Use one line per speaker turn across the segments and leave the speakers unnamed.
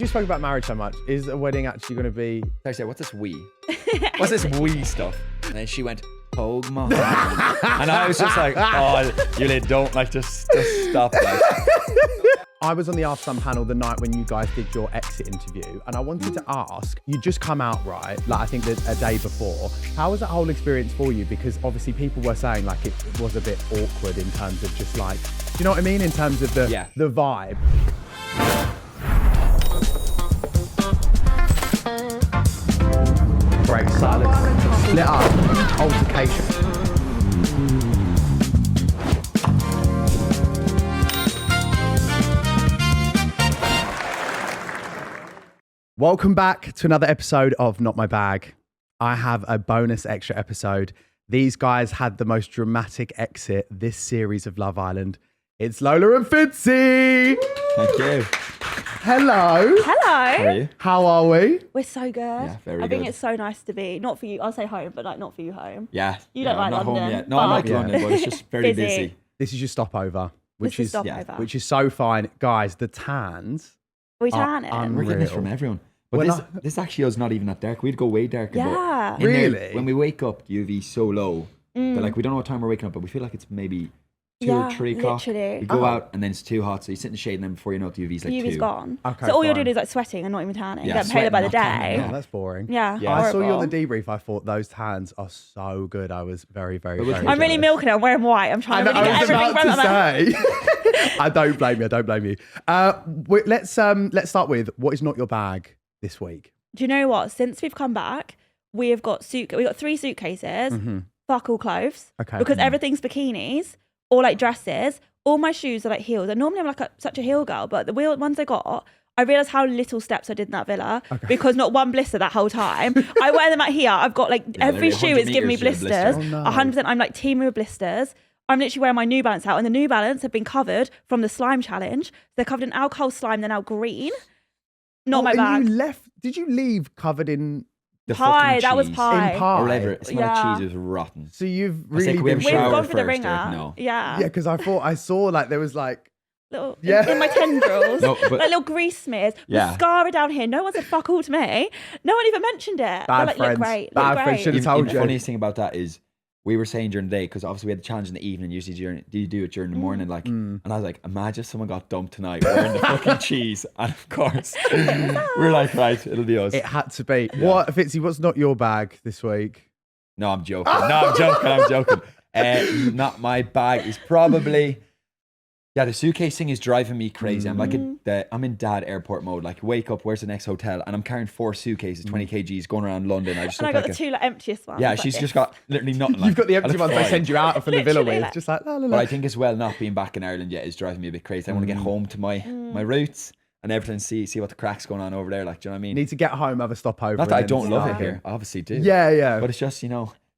spoke about marriage so much, is a wedding actually going to be...
I said, what's this we? What's this we stuff? And then she went, oh my God. And I was just like, oh, Yulia, don't, like, just stop. Like.
I was on the After Sun panel the night when you guys did your exit interview, and I wanted to ask, you just come out, right? Like, I think that a day before. How was that whole experience for you? Because obviously people were saying like it was a bit awkward in terms of just like, do you know what I mean? In terms of the vibe. Break silence, split up, altercation. Welcome back to another episode of Not My Bag. I have a bonus extra episode. These guys had the most dramatic exit this series of Love Island. It's Lola and Fitzy.
Thank you.
Hello.
Hello.
How are you?
How are we?
We're so good.
Yeah, very
I think
good.
it's so nice to be, not for you, I'll say home, but like not for you home.
Yeah.
You don't like
I'm not
London,
home yet. No, I like
but-
London, but it's just very busy.
This is your stopover, which is
Stopover.
so fine. Guys, the tans.
We
are
tan it.
unreal.
We're getting this from everyone. But
Well,
this actually is not even that dark. We'd go way darker.
Yeah.
But in there,
Really?
when we wake up, the UV is so low that like we don't know what time we're waking up, but we feel like it's maybe 2 or 3 o'clock.
literally.
We go out and then it's too hot, so you sit in the shade, and then before you know it, the UV's like
The
2.
UV's gone.
Okay,
so all you're
fine.
doing is like sweating and not even tanning.
Yeah,
Getting paid by the
sweating, not tanning,
day.
Oh, that's boring.
Yeah.
Yeah.
I saw you
horrible.
on the debrief. I thought those tans are so good. I was very, very,
But
very
I'm really
jealous.
milking it. I'm wearing white. I'm trying to really
I
get
was
everything
about
from
to
my
say. I don't blame you. I don't blame you. Let's start with what is not your bag this week.
Do you know what? Since we've come back, we have got 3 suitcases, fuck all clothes.
Okay.
Because everything's bikinis or like dresses. All my shoes are like heels. And normally I'm like such a heel girl, but the ones I got, I realised how little steps I did in that villa because not one blister that whole time. I wear them out here. I've got like every
literally
shoe is
100
giving me
meters, you're a
blisters.
blister.
Oh, no.
100%. I'm like teaming with blisters. I'm literally wearing my New Balance out, and the New Balance have been covered from the slime challenge. They're covered in alcohol slime. They're now green. Not my
and
bag.
you left. Did you leave covered in
The
Pie.
fucking
That was
cheese.
pie.
in pie?
Or whatever. It smelled
Yeah.
like cheese. It was rotten.
So you've
I was
really
like, we have
been
a
We've
shower
gone for the
first,
ringer.
no.
Yeah.
Yeah, because I thought I saw like there was like
Little,
Yeah.
in my tendrils,
No, but-
like little grease smears,
Yeah.
mascara down here. No one said fuck all to me. No one even mentioned it. They're
Bad
like,
friends.
look great,
Bad
look
friends
great.
should've
Even
told
the
you.
funniest thing about that is we were saying during the day, because obviously we had the challenge in the evening. Usually you do it during the morning, like, and I was like, imagine if someone got dumped tonight wearing the fucking cheese, and of course we're like, right, it'll be us.
it had to be. What, Fitzy? What's not your bag this week?
No, I'm joking. I'm joking. Not my bag is probably. Yeah, the suitcase thing is driving me crazy. I'm like, I'm in dad airport mode. Like, wake up, where's the next hotel? And I'm carrying 4 suitcases, 20 kgs, going around London. I just
And I
look
got
like
the 2 like, emptiest ones.
yeah,
like
she's
this.
just got literally nothing.
You've got the
I
empty
look
ones they
fine.
send you out from the villa
Literally,
with,
like-
just like la la
But
la.
I think as well, not being back in Ireland yet is driving me a bit crazy. I want to get home to my roots and everything, see what the crack's going on over there. Like, do you know what I mean?
Need to get home, have a stopover.
Not that I
and then
don't love it
start
here.
again.
I obviously do.
Yeah, yeah.
But it's just,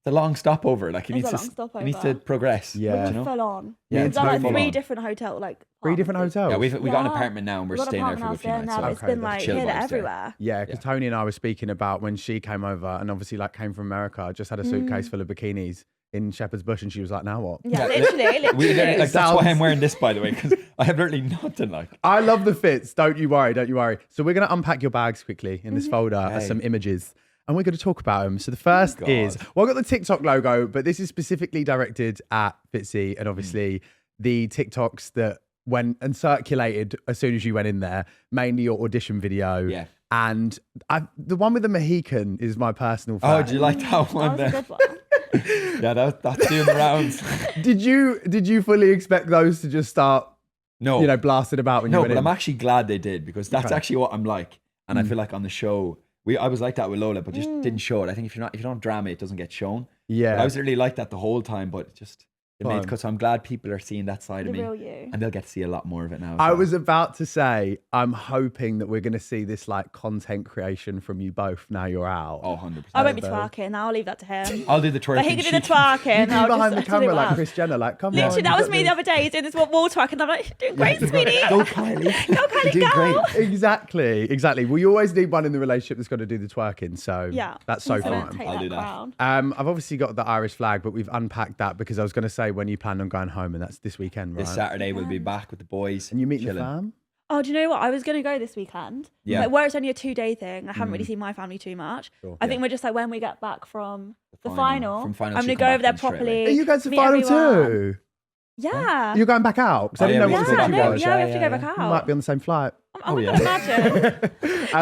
it's a long stopover. Like,
It's a long stopover.
it needs to progress.
Yeah.
you know?
full on.
Yeah,
Me
We've
and
done like
Tony-
3
on.
different hotel, like
3 different hotels.
Yeah, we got an
Yeah.
apartment now and we're
We've got
staying there
an
for a
apartment
few
house
nights.
there now.
So
It's
Okay,
been
that's
like
chill
here, there,
vibes there.
everywhere.
Yeah, because Tony and I were speaking about when she came over and obviously like came from America, just had a suitcase full of bikinis in Shepherd's Bush, and she was like, "Now what?"
Yeah,
Yeah,
literally.
Like, that's why I'm wearing this, by the way, because I have literally nothing. Like,
I love the fits. Don't you worry. Don't you worry. So we're going to unpack your bags quickly in this folder as
Okay.
some images. And we're going to talk about them. So the first
God.
is, well, I got the TikTok logo, but this is specifically directed at Fitzy and obviously the TikToks that went and circulated as soon as you went in there, mainly your audition video.
Yeah.
And the one with the Mohican is my personal
oh,
favorite.
do you like that one
That was a
there?
good one.
Yeah, that's doing the rounds.
Did you fully expect those to just start,
No,
blasted about when you
no,
went
but
in?
I'm actually glad they did, because that's
Okay.
actually what I'm like. And I feel like on the show, I was like that with Lola, but just didn't show it. I think if you don't drama, it doesn't get shown.
Yeah.
But I was literally like that the whole time, but it made
Fine.
because I'm glad people are seeing that side of
The
me,
real you.
and they'll get to see a lot more of it now. as
I
well.
was about to say, I'm hoping that we're going to see this like content creation from you both now you're out.
Oh, 100%.
I won't be
though.
twerking. I'll leave that to him.
I'll do the twerking.
But he can do the
sheet.
twerking.
You be
I'll
behind
just
the
do
camera
it
like
well.
Kris Jenner, like, come on.
Literally,
you
that was
got
me the
this.
other day. He's doing this wall twerk, and I'm like, doing great, sweetie.
Go, Kylie.
Go, Kylie,
You're doing
go.
great.
Exactly. Well, you always need one in the relationship that's got to do the twerking. So
Yeah,
that's so
he's gonna
fun.
take
I'll
that
do that.
crown.
I've obviously got the Irish flag, but we've unpacked that because I was going to say when you plan on going home, and that's this weekend, right?
This Saturday we'll be back with the boys.
And you meet the
chilling.
fam?
Oh, do you know what? I was going to go this weekend.
Yeah.
Like, where it's only a 2-day thing. I haven't really seen my family too much.
Sure.
I think we're just like, when we get back from the final,
From final,
I'm
she
going to go
come
over there
back in straight
properly.
away.
Are you going to
meet
final
everyone.
too?
Yeah.
You're going back out? 'Cause I
Oh,
didn't
yeah,
know
we
what
just
was
Yeah,
go
going
no,
back.
on.
yeah, we have to go back
You
out.
might be on the same flight.
Oh,
yeah.
I can imagine.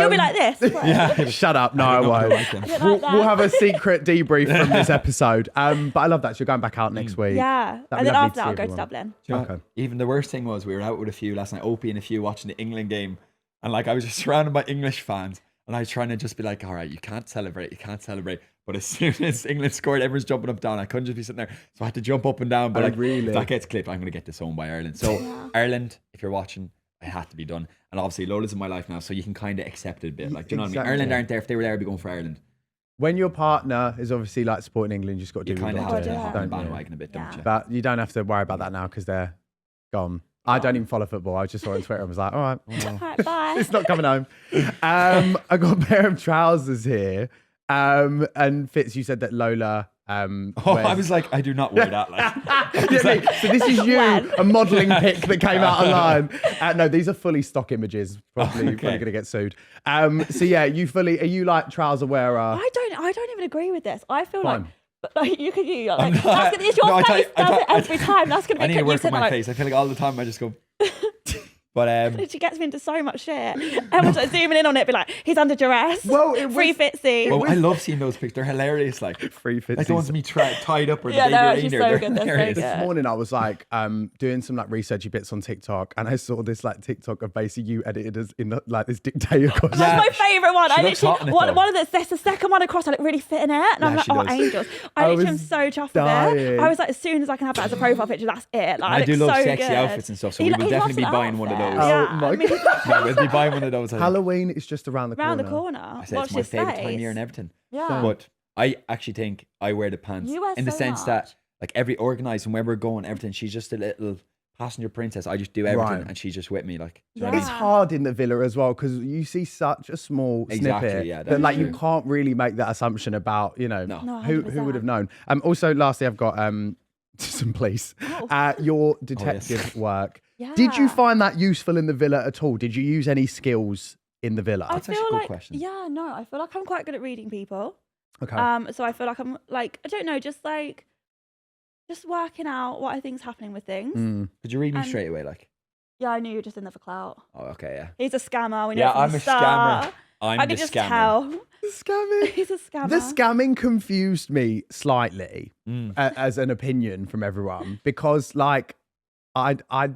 You'll be like this.
Yeah.
Shut up. No, I won't.
I don't like
We'll
that.
have a secret debrief from this episode. But I love that. So you're going back out next week.
Yeah.
That'd
And
be
then
lovely
after
to
that,
see
I'll go to
everyone.
Dublin.
Do you know
Okay.
what? Even the worst thing was we were out with a few last night, Opie and a few watching the England game, and like I was just surrounded by English fans, and I was trying to just be like, all right, you can't celebrate. But as soon as England scored, everyone's jumping up down. I couldn't just be sitting there, so I had to jump up and down. But
Oh,
like,
really?
if that gets clipped, I'm going to get disowned by Ireland. So Ireland, if you're watching, it had to be done. And obviously, Lola's in my life now, so you can kind of accept it a bit. Like, do you know what I
Exactly.
mean? Ireland aren't there. If they were there, I'd be going for Ireland.
When your partner is obviously like supporting England, you just got to
You
do what
kind of
you
have
gotta
to
do,
hop on the
don't you?
bandwagon a bit, don't you?
But you don't have to worry about that now because they're gone. I don't even follow football. I just saw it on Twitter and was like, all right,
All right, bye.
it's not coming home. I got a pair of trousers here. And Fitz, you said that Lola.
Oh,
wears-
I was like, I do not wear that. Like,
Yeah, mate, so this is you,
When?
a modelling pic that came out online. No, these are fully stock images. Probably going to get sued. So yeah, are you like trouser wearer?
I don't even agree with this. I feel
Fine.
like you could use like,
I'm not-
that's gonna, it's your
no, I
face
tell you-
does it every time. That's gonna be
I need to
you
work
said
on my
like,
face. I feel like all the time I just go. But
She gets me into so much shit. Everyone's like zooming in on it, be like, he's under duress.
Well, it
Free
was-
Fitzy.
well, I love seeing those pictures. They're hilarious. Like
Free Fitz.
like the ones of me tied up or the
Yeah,
baby
they're actually
reindeer.
so
They're
good, they're so
hilarious.
good.
This morning I was like doing some like researchy bits on TikTok, and I saw this like TikTok of basically you edited as in like this dictator costume.
That's my favourite one.
She
I
looks hot in
literally
it, though.
one of the second one across. I look really fit in it, and I'm
Yeah,
like,
she
oh,
does.
angels.
I
I literally am
was
so chuffed with
dying.
it. I was like, as soon as I can have that as a profile picture, that's it. Like,
I do
look
love
so
sexy
good.
outfits and stuff, so
He
we will
loves
definitely be
an
buying one of
outfit.
those.
Oh
Yeah,
my
I mean,
Yeah, we'll be buying one of those.
Halloween is just around the
round
corner.
the corner.
I say
Watch
it's my
this
favorite time of
space.
year and everything.
Yeah.
But I actually think I wear the pants
You wear
in the
so
sense
much.
that like every organised and where we're going, everything. She's just a little passenger princess. I just do everything,
Right.
and she's just with me. Like, do you know
Yeah.
what I
It's
mean?
hard in the villa as well because you see such a small
Exactly,
snippet
yeah,
that
that's
like you
true.
can't really make that assumption about
No.
No,
who
100%.
would have known. Also, lastly, I've got some police.
Oh.
Your detective work.
Yeah.
Did you find that useful in the villa at all? Did you use any skills in the villa?
I
That's actually
feel
a good
like,
question.
yeah, no, I feel like I'm quite good at reading people.
Okay.
So I feel like I'm like, I don't know, just working out what I think's happening with things.
Mm.
Could you read me
And-
straight away? Like,
Yeah, I knew you were just in there for clout.
oh, okay, yeah.
He's a scammer. We know
Yeah,
it from
I'm
the
a
start.
scammer. I'm
I
the
could just
scammer.
tell.
Scamming.
He's a scammer.
The scamming confused me slightly
Mm.
as an opinion from everyone because, like,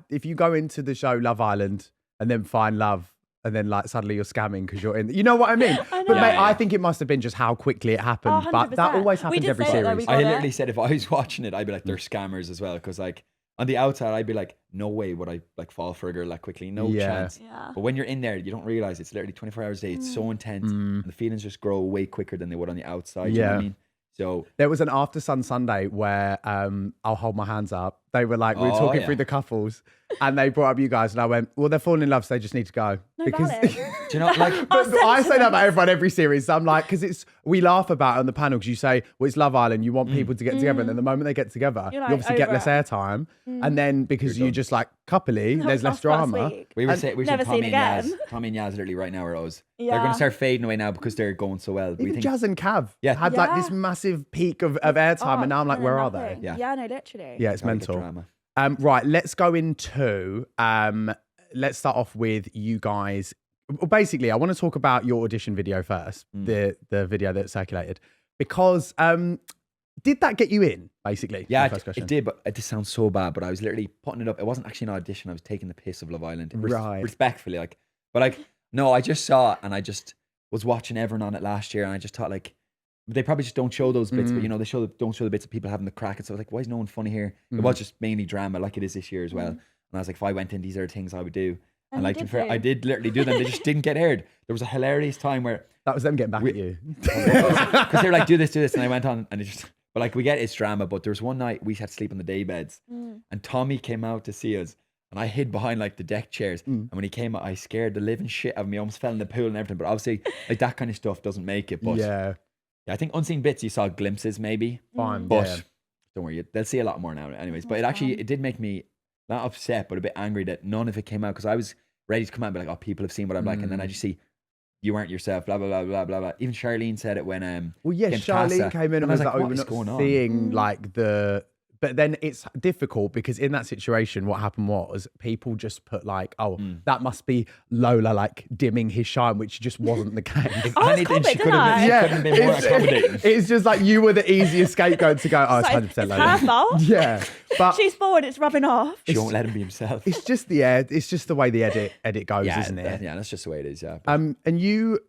if you go into the show Love Island and then find love and then like suddenly you're scamming because you're in, you know what I mean?
I
But
know.
mate,
Yeah.
I think it must have been just how quickly it happened. But that
100%.
always
We
happens
did
every
say it, though,
series.
we
I
got
literally
it.
said if I was watching it, I'd be like, they're scammers as well. Because like on the outside, I'd be like, no way would I like fall for a girl that quickly. No
Yeah.
chance.
Yeah.
But when you're in there, you don't realize it's literally 24 hours a day. It's so intense.
Mm.
And the feelings just grow way quicker than they would on the outside. You know what
Yeah.
I mean? So
There was an After Sun Sunday where I'll hold my hands up. They were like, we were
Oh,
talking
yeah.
through the couples and they brought up you guys and I went, well, they're falling in love, so they just need to go.
No,
because
valid.
do you know, like,
But
I'll
I
send
say
to
that about
them.
everyone every series. I'm like, because we laugh about it on the panel because you say, well, it's Love Island. You want people to get together. And then the moment they get together,
You're
you
like,
obviously get
over
less
it.
airtime. And then because you just like coupley,
That
there's
was
less
us last
drama.
week.
we were
And
saying
never
Tommy
seen
and Yaz.
again.
Tommy and Yaz literally right now are us. They're
Yeah.
going to start fading away now because they're going so well. We
Even
think,
Jazz and Cav
Yeah.
had like this
Yeah.
massive peak of airtime. And now I'm like,
and
where
then
are they?
nothing.
Yeah.
Yeah, no, literally.
Yeah, it's
gotta get
mental.
drama.
Right, let's go into let's start off with you guys. Well, basically, I want to talk about your audition video first, the video that circulated, because did that get you in? Basically,
Yeah,
my first question.
it did, but it just sounds so bad. But I was literally putting it up. It wasn't actually an audition. I was taking the piss of Love Island,
Right.
respectfully, like. But like, no, I just saw it, and I just was watching everyone on it last year, and I just thought like, they probably just don't show those bits. But you know, they don't show the bits of people having the crack. And so I was like, why is no one funny here? It was just mainly drama, like it is this year as well. And I was like, if I went in, these are the things I would do. And
you
like, to
did
be fair,
do.
I did literally do them. They just didn't get aired. There was a hilarious time where
That was them getting back at you.
because they were like, do this, and I went on, and it just. But like, we get it's drama. But there was one night we had to sleep on the day beds, and Tommy came out to see us, and I hid behind like the deck chairs. And when he came out, I scared the living shit out of me. I almost fell in the pool and everything. But obviously, like that kind of stuff doesn't make it. But
Yeah,
I think unseen bits you saw glimpses maybe.
fine.
But
yeah.
don't worry, they'll see a lot more now. Anyways, but it did make me not upset, but a bit angry that none of it came out because I was ready to come out and be like, oh, people have seen what I'm like, and then I just see you weren't yourself, blah blah blah blah blah blah. Even Charleen said it when
well, yeah,
came to
Charleen
Casa,
came in and
I
was like,
what
oh, we're
is
not
going on?
seeing like the. But then it's difficult because in that situation, what happened was people just put like, oh, that must be Lola like dimming his shine, which just wasn't the case.
If
I was
anything,
comic,
she could have
didn't
been more accommodating.
It's just like you were the easiest scapegoat to go, oh, it's
So
100%
it's
Lola.
her fault.
Yeah. But
She's forward, it's rubbing off.
She won't let him be himself.
it's just it's just the way the edit goes, isn't it?
Yeah, that's just the way it is. Yeah.
And you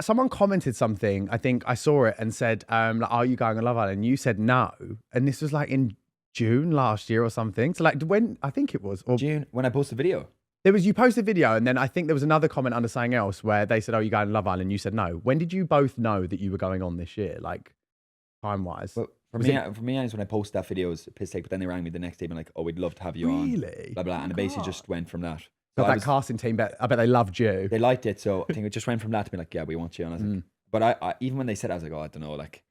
someone commented something, I think I saw it and said, like, are you going on Love Island? And you said no. And this was like in June last year or something. So like when, I think it was. Or
June, when I posted the video.
you posted a video and then I think there was another comment under something else where they said, oh, you going on Love Island? And you said no. When did you both know that you were going on this year? Like time-wise?
Well, for me, when I posted that video, it was a piss take, but then they rang me the next day and like, oh, we'd love to have you on.
Really?
Blah, blah, and it basically just went from that.
So that casting team, I bet they loved you.
They liked it, so I think it just went from that to be like, yeah, we want you on. I was like, but I even when they said it, I was like, oh, I don't know. Like,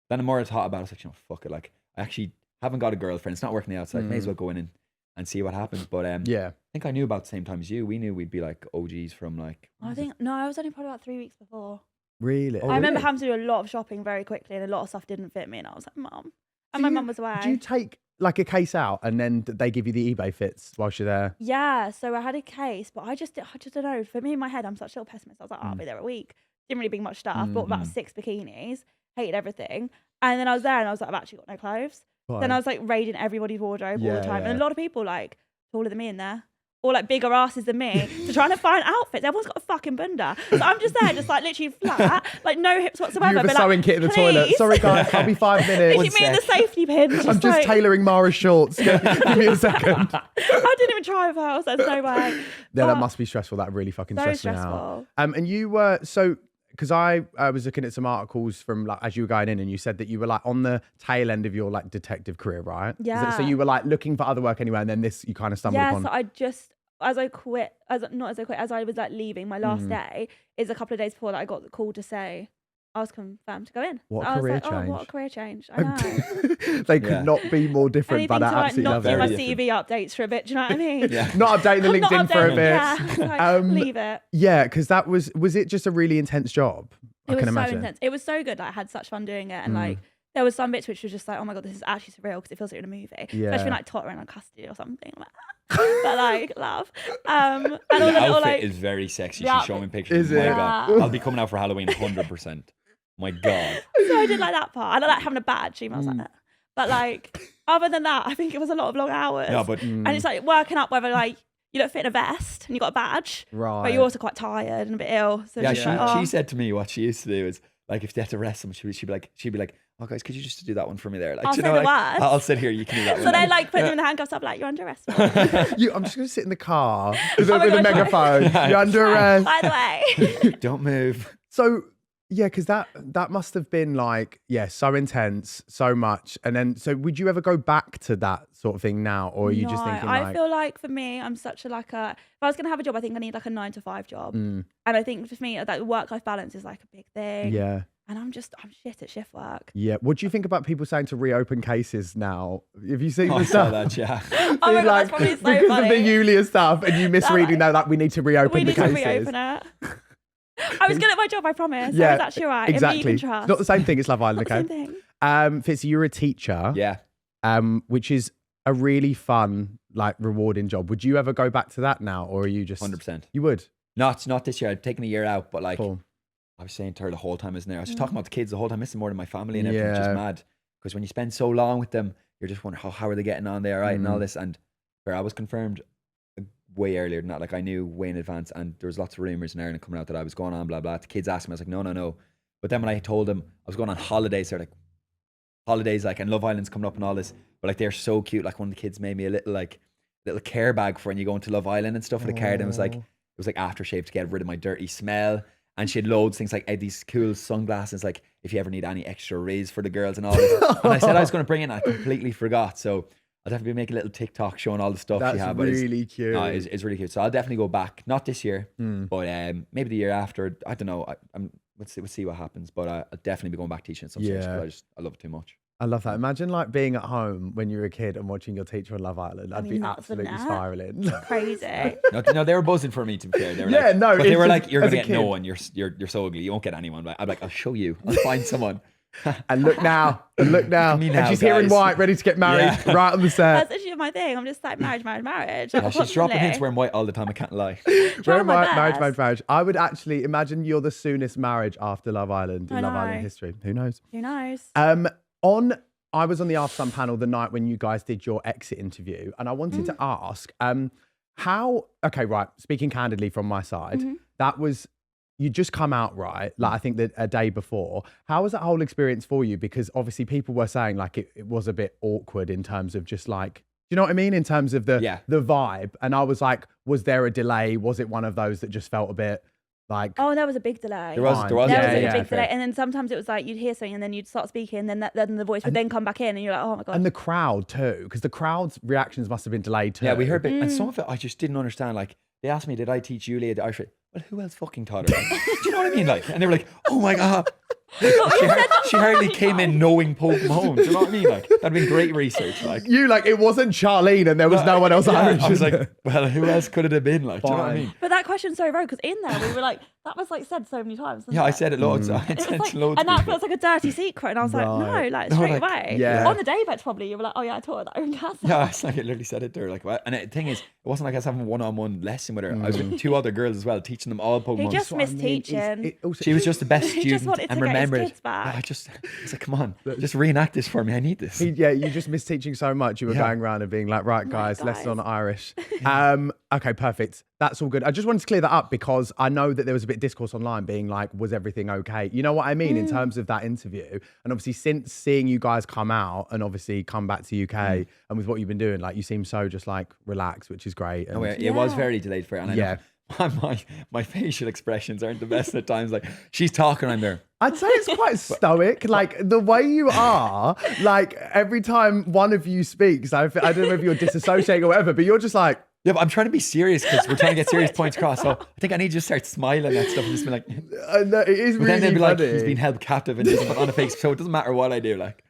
then the more I thought about it, I was like, you know, fuck it. Like, I actually haven't got a girlfriend. It's not working out, so I may as well go in and see what happens. But
yeah,
I think I knew about the same time as you. We knew we'd be like OGs from like.
I think no, I was only probably about 3 weeks before.
Really?
I remember having to do a lot of shopping very quickly, and a lot of stuff didn't fit me, and I was like, Mum. And my mum was away.
Do you take like a case out and then they give you the eBay fits whilst you're there?
Yeah, so I had a case, but I just don't know. For me in my head, I'm such a little pessimist. I was like, I'll be there a week. Didn't really bring much stuff. Bought about 6 bikinis. Hated everything. And then I was there and I was like, I've actually got no clothes.
Fine.
Then I was like raiding everybody's wardrobe all the time.
Yeah.
And a lot of people like taller than me in there. Or like bigger asses than me to trying to find outfits. Everyone's got a fucking bunda. So I'm just there, just like literally flat, like no hips whatsoever.
You have a
but
sewing
like,
kit in the toilet.
please.
Sorry guys, I'll be 5 minutes.
Look at me in the safety pin.
I'm just
like,
tailoring Mara's shorts. Give me a second.
I didn't even try with her. I was like, there's no way.
Yeah,
But
that must be stressful. That really fucking
very
stressed me out.
stressful.
And you were because I was looking at some articles from like as you were going in, and you said that you were like on the tail end of your like detective career, right?
Yeah.
So you were like looking for other work anyway, and then this you kind of stumbled upon.
So I just as I was like leaving my last day is a couple of days before that I got the call to say I was confirmed to go in.
What
So
a
I was
career
like,
change.
oh, what a career change. I know.
They could not be more different,
Anything
but
to
I
like
absolutely
not
love
do
it.
my
Very
CV updates for a bit. Do you know what I mean?
Yeah.
Not updating the
Not
LinkedIn for a
updating,
bit.
Yeah, like, leave it.
Yeah, because that was it just a really intense job? I
It
can
was so
imagine.
intense. It was so good. Like, I had such fun doing it, and like there was some bits which was just like, oh my god, this is actually surreal because it feels like you're in a movie.
Yeah.
Especially like tottering on custody or something. Like, but like love. And all
The
the little
outfit
like
is very sexy.
Yeah.
She's showing me pictures.
Is
My
it?
God.
Yeah.
I'll be coming out for Halloween 100%. My God.
so I did like that part. I don't like having a badge. Even I was like that. But like other than that, I think it was a lot of long hours.
No, but
And it's like working up whether like you don't fit in a vest and you got a badge,
Right.
but you're also quite tired and a bit ill. So
yeah,
she's like,
she
oh.
said to me what she used to do is like if they had to arrest someone, she'd be like, oh guys, could you just do that one for me there? Like,
I'll
do you
say
know,
the
like,
words.
I'll sit here, you can do that
So
one.
they like put them in the handcuffs up like you're under arrest.
I'm just going to sit in the car with
Oh my
a
God,
megaphone. You're under arrest.
By the way.
Don't move.
So, yeah, because that must have been like, yeah, so intense, so much. And then, so would you ever go back to that sort of thing now? Or are you just thinking
I
like,
feel like for me, I'm such a if I was going to have a job, I think I need like a 9 to 5 job. And I think for me, that work-life balance is like a big thing.
yeah.
And I'm shit at shift work.
Yeah. What do you think about people saying to reopen cases now? Have you seen
I
the
saw
stuff?
that, yeah.
Oh my
See,
God, that's probably so
because
funny.
of the Yulia stuff and you misreading that, like, we need to reopen
We
the
need to
cases.
reopen it. I was good at my job, I promise.
Yeah,
I was actually right.
exactly.
And me you can
It's
trust.
not the same thing. It's Love Island,
Not
okay?
the same thing.
Fitzy, you're a teacher.
Yeah.
Which is a really fun, like, rewarding job. Would you ever go back to that now, or are you just
100%.
You would.
Not this year. I've taken a year out, but like
Cool.
I was saying to her the whole time I was in there. I was just talking about the kids the whole time, missing more than my family and everything, which is
Yeah.
mad. Because when you spend so long with them, you're just wondering how are they getting on there, right? And all this. And where I was confirmed way earlier than that. Like I knew way in advance, and there was lots of rumors in Ireland coming out that I was going on, blah blah. The kids asked me, I was like, no. But then when I told them I was going on holidays, they're like, holidays, like, and Love Island's coming up and all this. But like they're so cute. Like one of the kids made me a little care bag for when you go into Love Island and stuff with a card, and it was like aftershave to get rid of my dirty smell. And she had loads of things like these cool sunglasses, like if you ever need any extra rays for the girls and all this. And I said I was going to bring it, and I completely forgot. So I'll definitely make a little TikTok showing all the stuff
That's
she had.
really cute.
No, it's really cute. So I'll definitely go back. Not this year, but maybe the year after. I don't know. We'll see what happens. But I'll definitely be going back teaching at some stage.
Yeah.
Because I love it too much.
I love that. Imagine like being at home when you were a kid and watching your teacher on Love Island. I'd be
nuts,
absolutely
wouldn't it?
spiraling.
Crazy.
No, they were buzzing for me, to be fair. They were
Yeah,
like,
no,
but they
it's
were
just
like, you're
as
gonna
a
get no
kid.
one. You're so ugly. You won't get anyone. But I'm like, I'll show you. I'll find someone.
And look now, and look now.
me
And
now,
she's here in
guys.
white, ready to get married,
Yeah.
right on the set.
That's actually my thing. I'm just like marriage.
Yeah, she's dropping hints wearing white all the time. I can't lie.
Very
my
marriage,
best.
marriage. I would actually imagine you're the soonest marriage after Love Island in
I
Love Island
know.
history. Who knows?
Who knows?
I was on the Ask Sun panel the night when you guys did your exit interview, and I wanted to ask, okay, right, speaking candidly from my side, that was, you just come out, right? Like, I think that a day before. How was that whole experience for you? Because obviously people were saying like it was a bit awkward in terms of just like, you know what I mean? In terms of the vibe. And I was like, was there a delay? Was it one of those that just felt a bit like...
Oh, there was a big delay.
There was
There was
a
a big delay, and then sometimes it was like you'd hear something, and then you'd start speaking, and then the voice would then come back in, and you're like, oh my god.
And the crowd too, because the crowd's reactions must have been delayed too.
Yeah, we heard, and some of it I just didn't understand. Like, they asked me, did I teach Julia the Irish? Well, who else fucking taught her? Like, do you know what I mean? Like, and they were like, oh my god. She hardly came in knowing Pokemon. Do you know what I mean? Like, that'd been great research. Like,
You like, it wasn't Charleen and there was no one else Irish.
I was
is
like,
it?
well, who else could it have been? Like, do you know what I
Fine.
mean?
But that question's so rogue, because in there we were like, that was like said so many times.
Yeah, I said it loads. I
It was
said
like,
it loads.
and that feels like a dirty secret, and I was like,
Right.
no, like
No,
straight
like,
away.
yeah.
On the day batch, probably you were like, oh yeah, I taught her that in class.
Yeah, it's like, I literally said it to her. Like, what? And the thing is, it wasn't like I was having a one-on-one lesson with her. I was with two other girls as well, teaching them all Pokemon.
He just
That's what I
missed
mean.
teaching.
She was just the best
He
student
just wanted to
and
get his
remembered.
kids back.
I was like, come on, just reenact this for me. I need this.
Yeah, you just missed teaching so much. You were
Yeah.
going around and being like, right, guys,
guys.
lesson on Irish. Okay, perfect. That's all good. I just wanted to clear that up because I know that there was a bit of discourse online being like, was everything okay? You know what I mean? In terms of that interview. And obviously since seeing you guys come out and obviously come back to UK and with what you've been doing, like you seem so just like relaxed, which is great. And
Oh, yeah, it was
Yeah.
very delayed for her. And I
Yeah.
know my facial expressions aren't the best at times. Like, she's talking, I'm there.
I'd say it's quite stoic. Like the way you are, like every time one of you speaks, I don't know if you're disassociating or whatever, but you're just like,
Yeah, but I'm trying to be serious because we're trying to get serious points across. So I think I need to just start smiling at stuff and just be like,
no, it is
but
really
then they'd be like, he's
funny.
been held captive and doesn't put on a fake. So it doesn't matter what I do. Like,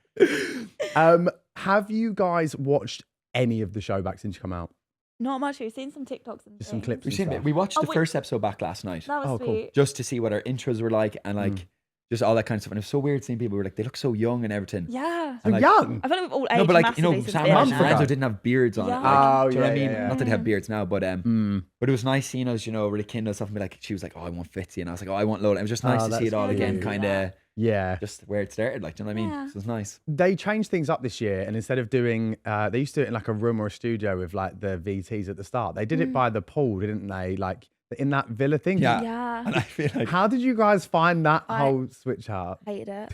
Have you guys watched any of the show back since you come out?
Not much. We've seen some TikToks and
Just some
things.
clips
we've
and
seen
stuff.
it. We watched
Oh,
the
wait.
first episode back last night
That was
Oh, cool.
sweet.
just to see what our intros were like and like just all that kind of stuff. And it was so weird seeing people who were like, they look so young and everything.
Yeah.
So
like-
young.
I feel like we've all aged
No, but like, you know,
massively since
Sam
being
Marsh
months
there.
ago.
Franzo didn't have beards on it.
Yeah.
Like,
Oh,
do you know what I
yeah,
mean?
yeah,
Not that they have beards now, but
Mm.
it was nice seeing us, you know, really kindle stuff and be like, she was like, oh, I want Fitzy. And I was like, oh, I want Lola. It was just nice
Oh,
to see
that's
it all
cute.
again,
Yeah.
kind of
Yeah.
just where it started. Like, do you know what I mean?
Yeah.
So it was nice.
They changed things up this year, and instead of doing, they used to do it in like a room or a studio with like the VTs at the start. They did it by the pool, didn't they? Like in that villa thing.
Yeah.
Yeah.
And I feel like,
How did you guys find that
I-
whole switch up?
Hated it.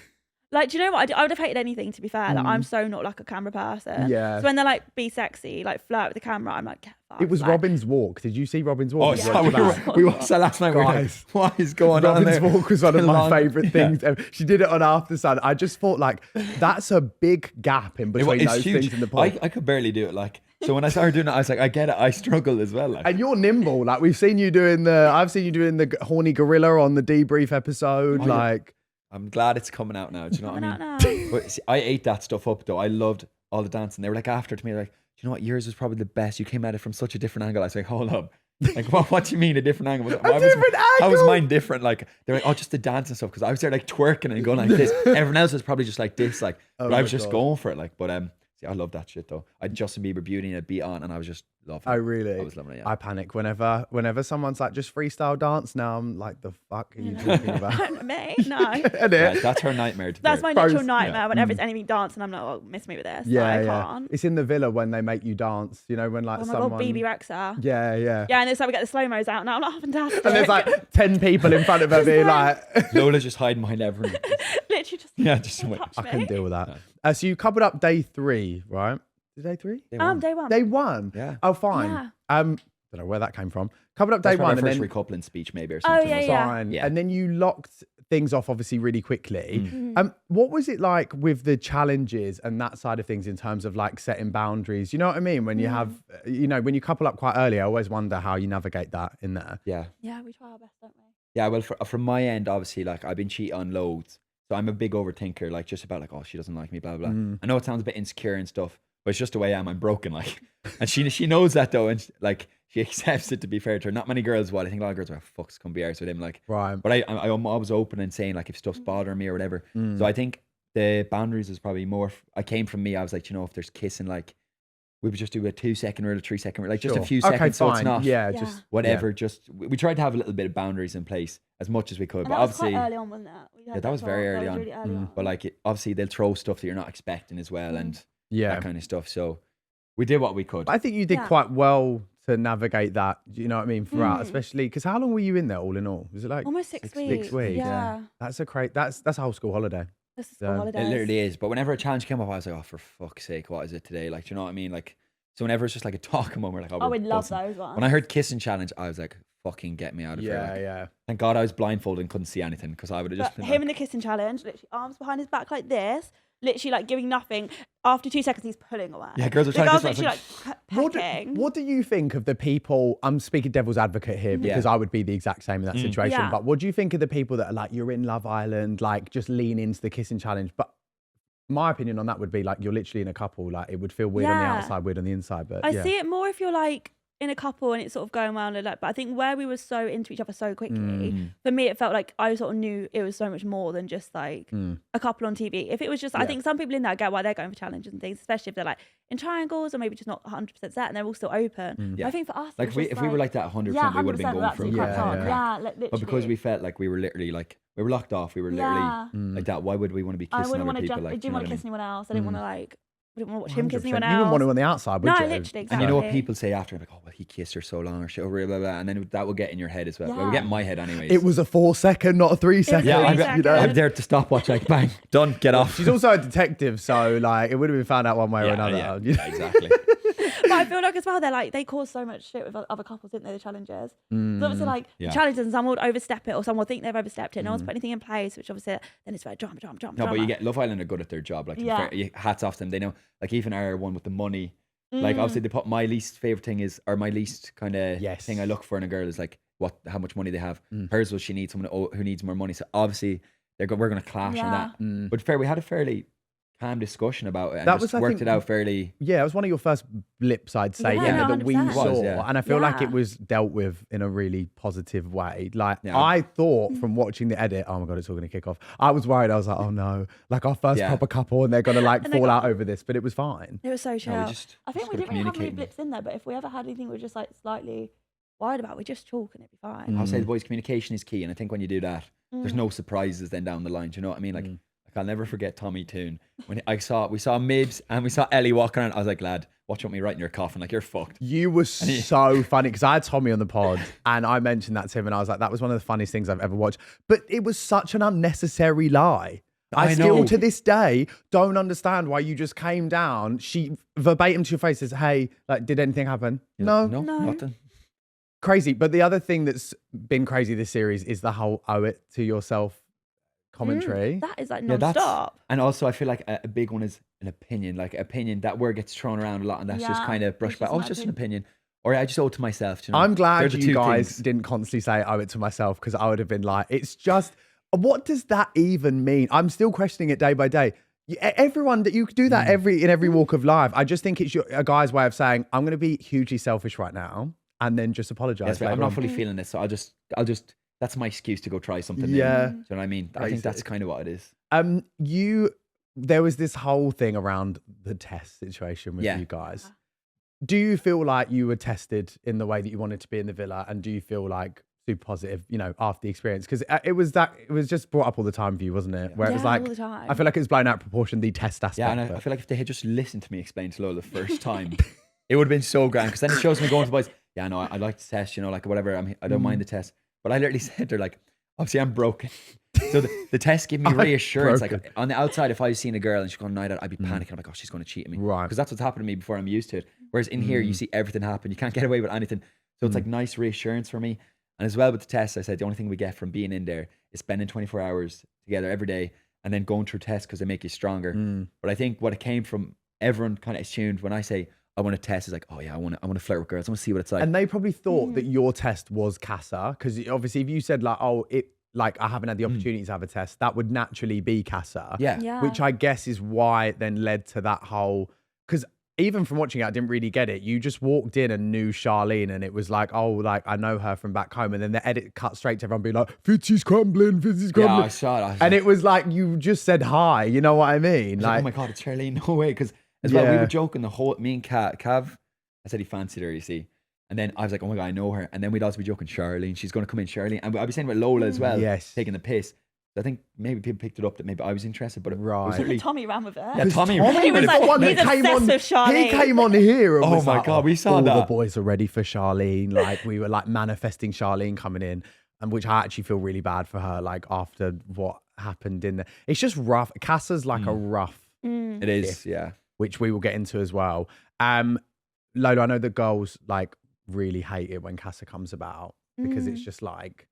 Like, do you know what? I would have hated anything, to be fair. Like, I'm so not like a camera person.
Yeah.
So when they're like, be sexy, like flirt with the camera, I'm like, get fucked.
It was
like,
Robin's Walk. Did you see Robin's
oh,
Walk?
Yeah.
so we watched that last night. We were like,
Guys.
what is going on
Robin's
there?
Walk was one of my
Long-
favourite
Yeah.
things. She did it on After Sun. I just thought like that's a big gap in between
It's
those
huge.
things in the pool.
I could barely do it. Like, so when I started doing it, I was like, I get it. I struggle as well. Like,
And you're nimble. Like I've seen you doing the horny gorilla on the debrief episode.
Oh, yeah.
Like
I'm glad it's coming out now. Do you know what I
Coming
mean?
out now.
But see, I ate that stuff up though. I loved all the dancing. They were like after to me, like, do you know what? Yours was probably the best. You came at it from such a different angle. I was like, hold up. Like, what do you mean a different angle?
different
How was
angle?
mine different? Like, they're like, oh, just the dance and stuff. Because I was there like twerking and going like this. Everyone else was probably just like this. Like, but
my
I was just
God.
going for it. Like, but see, I love that shit though. I had Justin Bieber Beauty and a beat on, and I was just loving it.
oh really?
I was loving it. Yeah.
I panic whenever someone's like just freestyle dance. Now I'm like, the fuck are you talking about?
Me? No.
Isn't
Yeah,
it?
that's her nightmare. To
That's
be
my
Both,
literal nightmare.
yeah.
Whenever it's anything dancing, I'm like, oh, miss me with this.
Yeah,
Like, I
yeah.
can't.
It's in the villa when they make you dance. You know when like
Oh my
someone.
god, BB Rexa.
Yeah, yeah.
Yeah, and it's like we get the slow mos out now. I'm like, oh, fantastic.
And there's like 10 people in front of her being like,
Lola's just hiding behind everyone.
literally just.
Yeah, just wait.
touch
I
me.
couldn't deal with that. So you coupled up day 3, right? Is it day 3?
Day one.
Day 1.
Yeah.
Oh, fine.
Yeah.
Don't know where that came from. Coupled up day
That's
1
our
and
first
then
recoupling speech, maybe, or
Oh,
something.
yeah,
wasn't it?
yeah.
fine.
Yeah.
And then you locked things off obviously really quickly.
Mm-hmm.
What was it like with the challenges and that side of things in terms of like setting boundaries? You know what I mean? When you have, you know, when you couple up quite early, I always wonder how you navigate that in there.
Yeah.
Yeah, we try our best, don't we?
Yeah, well, from my end, obviously, like I've been cheating on loads So I'm a big overthinker, like just about like, oh, she doesn't like me, blah, blah, blah. I know it sounds a bit insecure and stuff, but it's just the way I am. I'm broken, like. And she knows that though, and like she accepts it, to be fair to her. Not many girls would. I think a lot of girls are, oh, fucks, come be ours with him, like.
Right.
But I'm always open and saying like if stuff's bothering me or whatever. So I think the boundaries is probably more, I came from me, I was like, you know, if there's kissing, like, we would just do a 2-second rule, a 3-second rule, like just a few seconds. So it's not
just
whatever. Just we tried to have a little bit of boundaries in place as much as we could.
And
but
that was
obviously,
quite early on, wasn't it?
that was very early on.
Really early on.
But like obviously they'll throw stuff that you're not expecting as well, and
yeah,
that kind of stuff. So we did what we could.
I think you did quite well to navigate that. Do you know what I mean? Throughout, especially because how long were you in there all in all? Was it like
almost 6 weeks?
6 weeks.
Yeah.
That's a whole school holiday.
This is school holidays.
It literally is. But whenever a challenge came up, I was like, oh, for fuck's sake, what is it today? Like, do you know what I mean? Like, so whenever it's just like a talking moment, we're like,
oh, we'd love
buzzing.
those ones.
When I heard kissing challenge, I was like, fucking get me out of here. Like,
Yeah.
thank God I was blindfolded and couldn't see anything, because I would have just
But
been
him
like,
in the kissing challenge, literally arms behind his back like this, literally like giving nothing. After 2 seconds, he's pulling away.
yeah, girls are
The
trying
girls
to kiss.
literally like pecking.
What do you think of the people? I'm speaking devil's advocate here because I would be the exact same in that situation.
Yeah.
But what do you think of the people that are like, you're in Love Island, like just lean into the kissing challenge? But my opinion on that would be like, you're literally in a couple, like it would feel weird on the outside, weird on the inside. But
I see it more if you're like in a couple and it's sort of going well and like, but I think where we were so into each other so quickly, for me it felt like I sort of knew it was so much more than just like a couple on TV. If it was just, I think some people in there get why they're going for challenges and things, especially if they're like in triangles or maybe just not 100% set and they're all still open. But I think for us,
like if we were like that 100%, we would have been going for it.
Literally.
But because we felt like we were literally like, we were locked off, we were literally like that, why would we want to be
I
kissing
wouldn't
other
want to
people?
jump,
Like,
I didn't want to kiss anyone else. I didn't want to like, I didn't want to watch him kiss
100%.
anyone else.
You wouldn't want to on the outside, would
no,
you?
literally, exactly.
And you know what people say after, like, oh, well, he kissed her so long, or shit, or blah, blah, blah. And then that will get in your head as well. Well, it will get in my head anyways.
It was a 4-second, not a 3-second.
Yeah, I'm
you
there to stopwatch, like, bang, done, get off.
She's also a detective, so like it would have been found out one way or another.
Yeah, exactly.
But I feel like as well, they're like, they cause so much shit with other couples, didn't they, the challenges? So obviously like challenges and someone would overstep it or someone would think they've overstepped it and no one's put anything in place, which obviously then it's like drama.
No, but you get Love Island are good at their job. Like, hats off to them. They know, like even our one with the money, like obviously they put my least favorite thing is, or my least kind of thing I look for in a girl is like how much money they have. Hers was she needs someone who needs more money. So obviously we're going to clash on that. But fair, we had a fairly calm discussion about it and that worked it out fairly.
Yeah, it was one of your first blips, I'd say, that we saw. And I feel like it was dealt with in a really positive way. Like I thought from watching the edit, oh my God, it's all going to kick off. I was worried. I was like, oh no, like our first proper couple and they're going to like fall out over this, but it was fine.
It was so chill. I think we didn't really have many
more.
blips in there, but if we ever had anything we were just like slightly worried about, we just talk and it'd be fine.
I'll say the boys' communication is key. And I think when you do that, there's no surprises then down the line. Do you know what I mean? Like, I'll never forget Tommy Toon. When we saw Mibs and we saw Ellie walking around, I was like, lad, watch what me right in your coffin. Like, you're fucked.
You were so funny because I had Tommy on the pod and I mentioned that to him and I was like, that was one of the funniest things I've ever watched. But it was such an unnecessary lie. I still to this day don't understand why you just came down. She verbatim to your face says, hey, like, did anything happen? No,
nothing.
Crazy. But the other thing that's been crazy this series is the whole owe it to yourself commentary.
That is like non-stop.
And also I feel like a big one is an opinion. Like opinion, that word gets thrown around a lot and that's just kind of brushed back. Oh, it's just an opinion. Or I just owe it to myself. You know?
I'm glad you guys didn't constantly say owe it to myself because I would have been like, it's just, what does that even mean? I'm still questioning it day by day. Everyone that you could do that in every walk of life. I just think it's a guy's way of saying, I'm going to be hugely selfish right now and then just apologize.
Yes, I'm not fully feeling this. So I'll just that's my excuse to go try something new.
Yeah.
Do you know what I mean? I think that's kind of what it is.
There was this whole thing around the test situation with you guys. Do you feel like you were tested in the way that you wanted to be in the villa? And do you feel like super positive, you know, after the experience? Because it was just brought up all the time for you, wasn't it? Where it was like,
all the time.
I feel like it was blown out of proportion, the test aspect.
Yeah, and I feel like if they had just listened to me explain to Lola the first time, it would have been so grand. Because then it shows me going to the boys, yeah, no, I like to test, you know, like whatever, I don't mind the test. But I literally said, they're like, obviously I'm broken. So the test gave me reassurance. Like on the outside, if I was seeing a girl and she's going night out, I'd be panicking. I'm like, oh, she's going to cheat me.
Right.
Because that's what's happened to me before. I'm used to it. Whereas in here, you see everything happen. You can't get away with anything. So it's like nice reassurance for me. And as well with the test, I said the only thing we get from being in there is spending 24 hours together every day and then going through tests because they make you stronger. But I think what it came from, everyone kind of assumed when I say I want to test, is like, oh yeah, I want to flirt with girls. I want to see what it's like.
And they probably thought that your test was Casa because obviously if you said like, oh, like I haven't had the opportunity to have a test, that would naturally be Casa.
Yeah.
Which I guess is why it then led to that whole, because even from watching it, I didn't really get it. You just walked in and knew Charleen, and it was like, oh, like I know her from back home. And then the edit cut straight to everyone being like, Fitzy's crumbling, Fitzy's crumbling.
Yeah, I saw it.
And it was like, you just said hi, you know what I mean?
Like, oh my God, it's Charleen, no way. Because as well, we were joking the whole, me and Cav, I said he fancied her, you see. And then I was like, oh my God, I know her. And then we'd also be joking, Charleen, she's going to come in, Charleen. And I'd be saying about Lola as well, taking the piss. I think maybe people picked it up that maybe I was interested, but it was really...
Tommy ran with it.
Yeah, Tommy
He was like, he's obsessed with Charleen.
He came on here and
oh
was
my
like,
God, we saw
all
that.
the boys are ready for Charleen. Like, we were like manifesting Charleen coming in, and which I actually feel really bad for her, like after what happened in there. It's just rough. Casa's like a rough
It is, yeah.
Which we will get into as well. Lola, I know the girls like really hate it when Casa comes about because it's just like,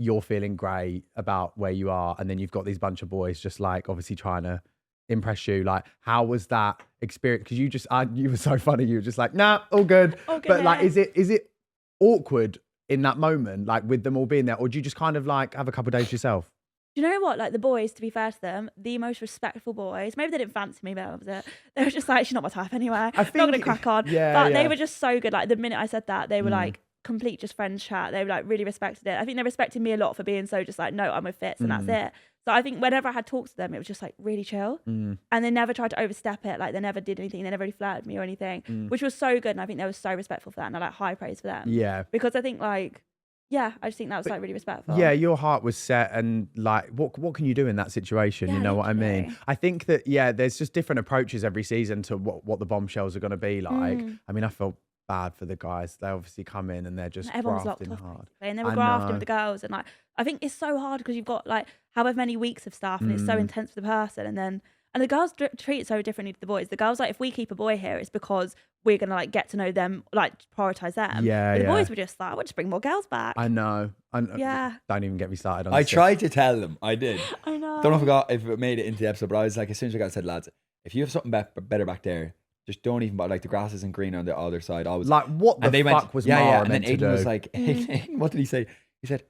you're feeling great about where you are, and then you've got these bunch of boys just like obviously trying to impress you. Like, how was that experience? Because you were so funny. You were just like, nah, all good. But like, is it awkward in that moment, like with them all being there, or do you just kind of like have a couple of days yourself?
Do you know what? Like the boys, to be fair to them, the most respectful boys. Maybe they didn't fancy me, but that was it. They were just like, she's not my type anyway. I'm not gonna crack on. But they were just so good. Like the minute I said that, they were like, complete just friends chat. They like really respected it. I think they respected me a lot for being so just like, no, I'm with Fitz and that's it. So I think whenever I had talks to them, it was just like really chill, and they never tried to overstep it. Like they never did anything. They never really flirted me or anything, which was so good. And I think they were so respectful for that, and I like high praise for them.
Yeah,
because I think like, yeah, I just think that was like really respectful.
Yeah, your heart was set, and like, what can you do in that situation? You know what I mean? I think that there's just different approaches every season to what the bombshells are going to be like. I mean, I felt bad for the guys. They obviously come in and they're just grafting hard,
and they were grafting with the girls, and like I think it's so hard because you've got like however many weeks of stuff, and it's so intense for the person, and the girls treat it so differently to the boys. The girls like, if we keep a boy here, it's because we're gonna like get to know them, like prioritize them. But the boys were just like, I would just bring more girls back.
I know.
Yeah.
Don't even get me started on.
I tried to tell them. I did.
I know.
Don't know if it made it into the episode, but I was like, as soon as I got said, lads, if you have something better back there, just don't even bother. Like the grass isn't green on the other side. I was
like, what the fuck was Mara
and then
meant to
Aiden
do?
was like, Aiden, what did he say? He said,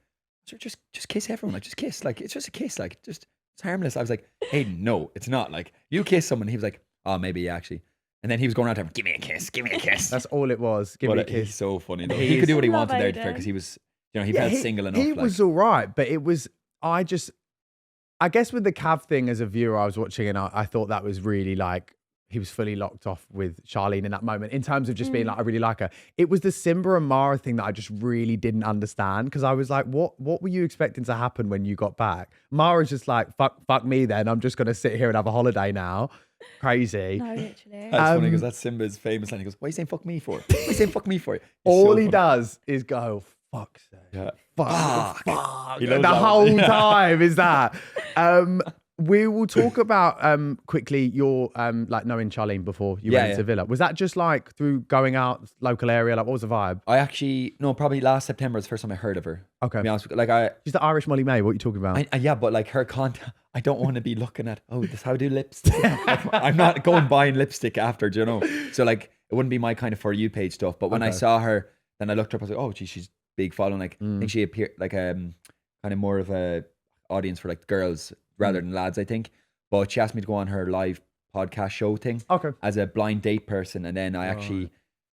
sir, just kiss everyone. Like, just kiss. Like, it's just a kiss. Like, just it's harmless. I was like, Aiden, no, it's not. Like, you kiss someone. He was like, oh, maybe actually. And then he was going around to him, give me a kiss, give me a kiss.
That's all it was. Give me a kiss.
He's so funny though. He could do what he wanted there because he was, he felt single enough.
He was all right, but it was, I guess with the Cav thing as a viewer, I was watching and I thought that was really like, he was fully locked off with Charleen in that moment in terms of just being like, I really like her. It was the Simba and Mara thing that I just really didn't understand, because I was like, what were you expecting to happen when you got back? Mara's just like, fuck me then. I'm just going to sit here and have a holiday now. Crazy.
No, literally.
That's funny because that's Simba's famous line. He goes, what are you saying fuck me for? What are you saying fuck me for?
All he does is go, fuck's sake.
Yeah.
Fuck. The whole time is that. We will talk about quickly your like knowing Charleen before you went into Villa. Was that just like through going out local area? Like, what was the vibe?
I actually probably last September was the first time I heard of her.
Okay,
to be honest, like
she's the Irish Molly May. What are you talking about?
Yeah, but like her content, I don't want to be looking at. Oh, this how I do lipstick. Like, I'm not going buying lipstick after. Do you know? So like, it wouldn't be my kind of For You page stuff. But when I saw her, then I looked her up. I was like, oh, gee, she's big following. Like, I think she appeared like kind of more of a audience for like girls rather than lads, I think. But she asked me to go on her live podcast show thing as a blind date person. And then I actually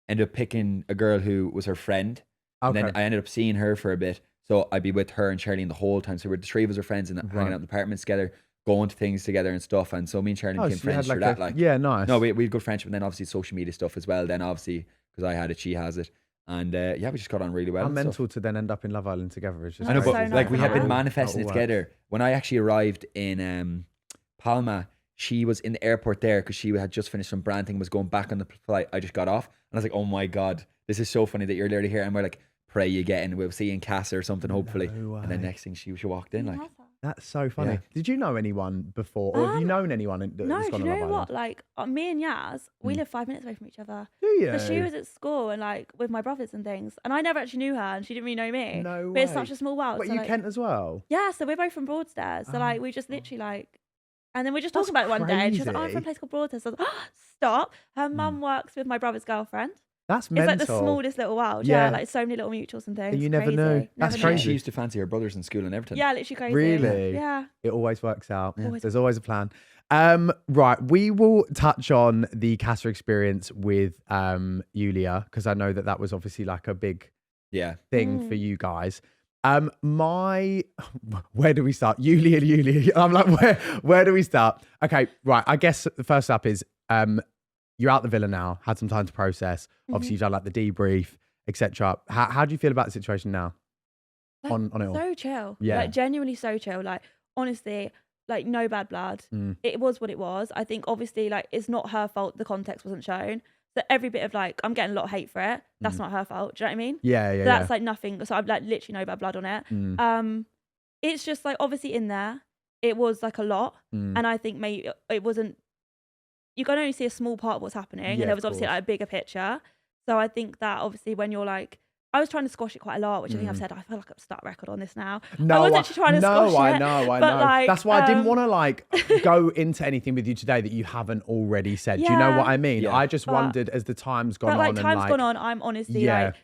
ended up picking a girl who was her friend. And then I ended up seeing her for a bit. So I'd be with her and Charleen the whole time. So we're the three of us are friends and hanging out in the apartments together, going to things together and stuff. And so me and Charleen became friends for that. Like,
yeah, nice.
No, we had good friendship. And then obviously social media stuff as well. Then obviously, because I had it, she has it. And we just got on really well.
How mental to then end up in Love Island together. It's just
I know, but
so
like we had been
nice.
manifesting it together. When I actually arrived in Palma, she was in the airport there because she had just finished some brand thing, was going back on the flight. I just got off and I was like, oh my God, this is so funny that you're literally here. And we're like, pray you get in. We'll see you in Casa or something, hopefully. And then next thing she walked in. Like,
that's so funny.
Yeah.
Did you know anyone before? Or have you known anyone that's
No,
gone
do
on
you know
Love
what?
Island?
Like me and Yaz, we live 5 minutes away from each other.
Do you?
So she was at school and like with my brothers and things, and I never actually knew her, and she didn't really know me.
No
But it's
way.
such a small world.
But
so,
you
like,
Kent as well?
Yeah, so we're both from Broadstairs. So like we just literally like, and then we're just
That's
talking about it one day, and she was like, "Oh, I'm
crazy.
from a place called Broadstairs." So I was like, oh, stop. Her mum works with my brother's girlfriend.
That's
It's
mental.
like the smallest little world.
Yeah.
Yeah, like so many little mutuals and things.
You never
Crazy.
knew. That's
Never knew.
crazy.
She used to fancy her brothers in school and everything.
Yeah, literally crazy.
Really?
Yeah.
It always works out.
Always.
There's always a plan. Right, we will touch on the Casa experience with Yulia, because I know that was obviously like a big thing for you guys. Where do we start? Yulia. I'm like, where do we start? Okay, right. I guess the first up is you're out the villa now, had some time to process. Obviously, you've done like the debrief, etc. How do you feel about the situation now?
Like,
on it all?
So chill.
Yeah.
Like genuinely so chill. Like honestly, like no bad blood. It was what it was. I think obviously like it's not her fault the context wasn't shown. So every bit of like I'm getting a lot of hate for it. That's not her fault. Do you know what I mean?
Yeah.
So that's like nothing. So I've like literally no bad blood on it. It's just like obviously in there, it was like a lot. And I think maybe it wasn't, you can only see a small part of what's happening.
Yeah,
And there was
of
obviously
course.
like a bigger picture. So I think that obviously when you're like, I was trying to squash it quite a lot, which I think I've said, I feel like I've start a record on this now. I was actually trying to squash it.
I know.
But like,
that's why I didn't want to like go into anything with you today that you haven't already said. Do you know what I mean?
Yeah.
I just wondered as the time's gone
but like
on.
time's gone on, I'm honestly like,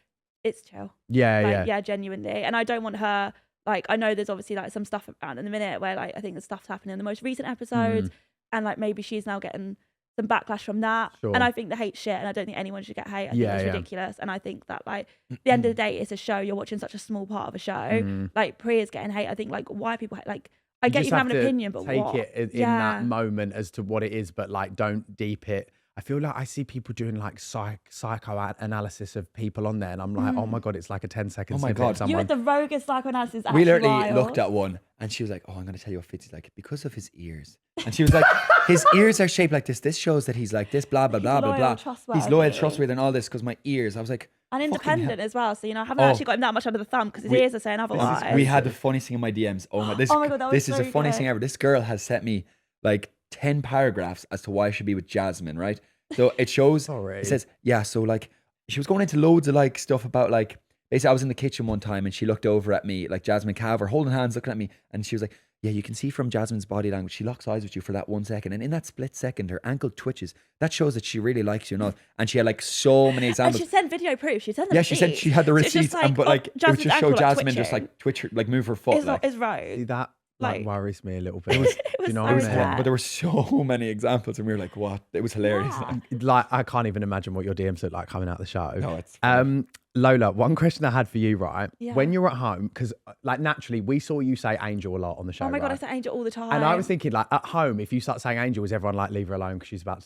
it's chill.
Yeah.
Genuinely. And I don't want her, like, I know there's obviously like some stuff around in the minute where like I think the stuff's happening in the most recent episodes, and like maybe she's now getting some backlash from that.
Sure.
And I think the hate's shit, and I don't think anyone should get hate. I think
Yeah,
it's
yeah.
ridiculous. And I think that like at the end of the day, it's a show. You're watching such a small part of a show. Like Priya's getting hate. I think like why people like, I get you can have an opinion, but
take
what?
it in that moment as to what it is, but like don't deep it. I feel like I see people doing like psychoanalysis of people on there, and I'm like, oh my god, it's like a 10-second
Oh my
snippet
God.
of someone.
You with the roguest psychoanalysis.
We
actually
literally
wild.
looked at one and she was like, oh, I'm going to tell you what Fitzy's like because of his ears. And she was like, his ears are shaped like this. This shows that he's like this, blah, blah, blah, blah,
loyal,
blah.
trustworthy.
He's loyal, trustworthy, and all this because my ears. I was like,
And
fucking
independent
hell.
as well. So, you know, I haven't actually got him that much under the thumb because his ears are saying otherwise.
We had the funniest thing in my DMs. Oh my, this
God, that was
this is
so
the funniest
good.
thing ever. This girl has sent me like 10 paragraphs as to why I should be with Jasmine, right? So it shows,
Sorry.
it says, yeah, so like she was going into loads of like stuff about like, basically I was in the kitchen one time and she looked over at me, like Jasmine Cav, holding hands, looking at me, and she was like, yeah, you can see from Jasmine's body language, she locks eyes with you for that 1 second. And in that split second, her ankle twitches. That shows that she really likes you and all. And she had like so many
And
examples.
she sent video proof. She sent the
Yeah, she said
receipts.
she had the
So it's just
receipts, and but like it would
Jasmine's
just show
ankle,
Jasmine
twitching.
just like twitch her, like move her foot.
It's,
Like.
it's
See,
rogue.
that like
Like-
worries me a little bit.
It was
you know
so
what I mean?
sad.
But there were so many examples, and we were like, "What?" It was hilarious.
Yeah.
Like I can't even imagine what your DMs look like coming out of the show.
No, it's
Lola, one question I had for you, right?
Yeah.
When you're at home, because like naturally we saw you say Angel a lot on the show.
Oh my God, I
right?
say Angel all the time.
And I was thinking, like at home, if you start saying Angel, is everyone like leave her alone because she's about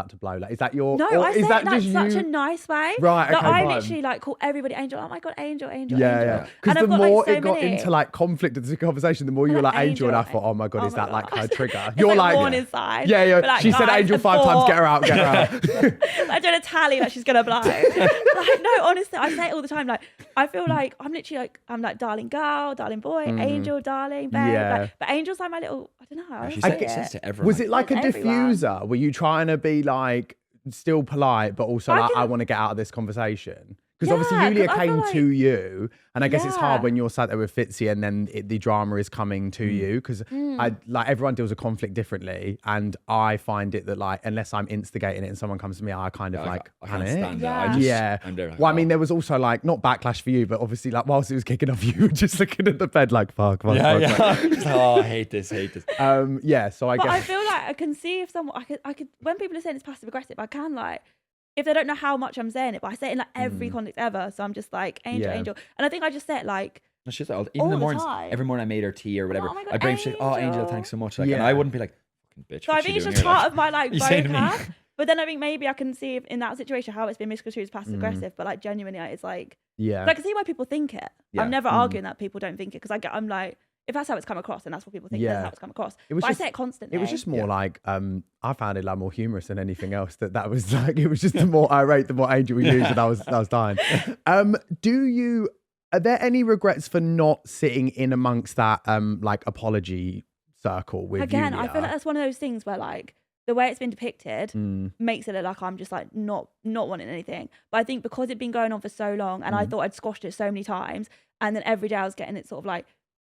to blow? Like, is that your?
No,
or
I say
is
it
that
in like
just
such
you?
a nice way.
Right,
Like,
okay,
I
fine.
literally like call everybody Angel. Oh my God, Angel.
Yeah,
Angel.
yeah. Because
And
the
I've got,
more
like, so
it got
many.
into like conflict of the conversation, the more you were like Angel, and I thought, oh my God,
Oh
is
my
that like
God.
her trigger?
It's
You're
like
like,
warning sign.
yeah.
But, like,
She said
guys,
Angel
a
5 times.
four.
Get her out. Get her out.
I doing a tally like she's gonna blow. Like, no, honestly, I say it all the time. Like, I feel like I'm literally like I'm like darling girl, darling boy, angel, darling, babe.
Yeah.
Like, but Angel's like my little. I don't know. I
she
like
said,
it.
says to everyone.
Was it like a
That's everyone.
diffuser? Were you trying to be like still polite, but also
I
like
can-
I want to get out of this conversation? Because
Yeah,
obviously Yulia
'cause I feel
came
like-
to you, and I guess it's hard
Yeah.
when you're sat there with Fitzy, and then the drama is coming to you. Because I like everyone deals with conflict differently, and I find it that like unless I'm instigating it and someone comes to me, I kind of like
I can't
panic.
stand
Yeah.
that.
Yeah.
I'm there like,
Well, I mean,
oh.
there was also like not backlash for you, but obviously like whilst it was kicking off, you were just looking at the bed like fuck.
yeah,
fuck.
yeah. Just, oh, I hate this.
Yeah. So I
But
guess
I feel like I can see if someone I could when people are saying it's passive aggressive, I can like if they don't know how much I'm saying it, but I say it in like every context ever. So I'm just like Angel,
Yeah.
Angel, and I think I just say it like
No, she's like, even
All
in the
the
mornings,
time.
every morning I made her tea or whatever.
Oh my God,
I bring she's like, oh, Angel,
Angel.
thanks so much. Like,
Yeah.
and I wouldn't be like, fucking bitch.
so. I
what's
think
she
it's
doing
just
here?
part
Like,
of my like
you saying to me?
vocab. But then I think maybe I can see if in that situation how it's been misconstrued as passive aggressive, but like genuinely it's like
yeah.
I can see why people think it.
Yeah.
I'm never arguing that people don't think it because I'm like if that's how it's come across and that's what people think,
Yeah.
that's how it's come across.
It was
But
just-
I say it constantly.
It was just more like I found it like more humorous than anything else. That was like it was just the more irate, the more Angel we used, and I was dying. Are there any regrets for not sitting in amongst that like apology circle with
again. I
Yulia?
feel like that's one of those things where like the way it's been depicted makes it look like I'm just like not wanting anything. But I think because it'd been going on for so long, and I thought I'd squashed it so many times, and then every day I was getting it sort of like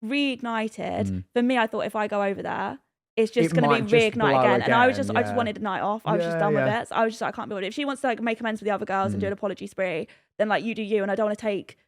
reignited. For me, I thought if I go over there, it's just
It
going to
might
be
just
reignited
blow
again. And I was
again,
I just
yeah.
wanted a night off. I was just done with it. So I was just like, I can't be with it. If she wants to like make amends with the other girls and do an apology spree, then like you do you, and I don't want to take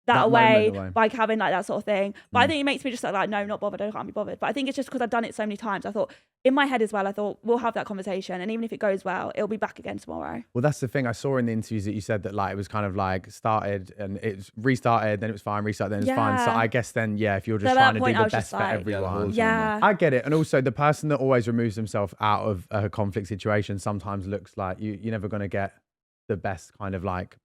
that away by having like that sort of thing. But I think it makes me just like, no, not bothered. I can't be bothered. But I think it's just because I've done it so many times. I thought in my head as well, I thought we'll have that conversation, and even if it goes well, it'll be back again tomorrow.
Well, that's the thing. I saw in the interviews that you said that like it was kind of like started and it's restarted, then it was fine, restarted, then it's fine. So I guess then, yeah, if you're just trying to do the best for everyone.
Yeah.
I get it. And also the person that always removes themselves out of a conflict situation sometimes looks like you're never going to get the best kind of like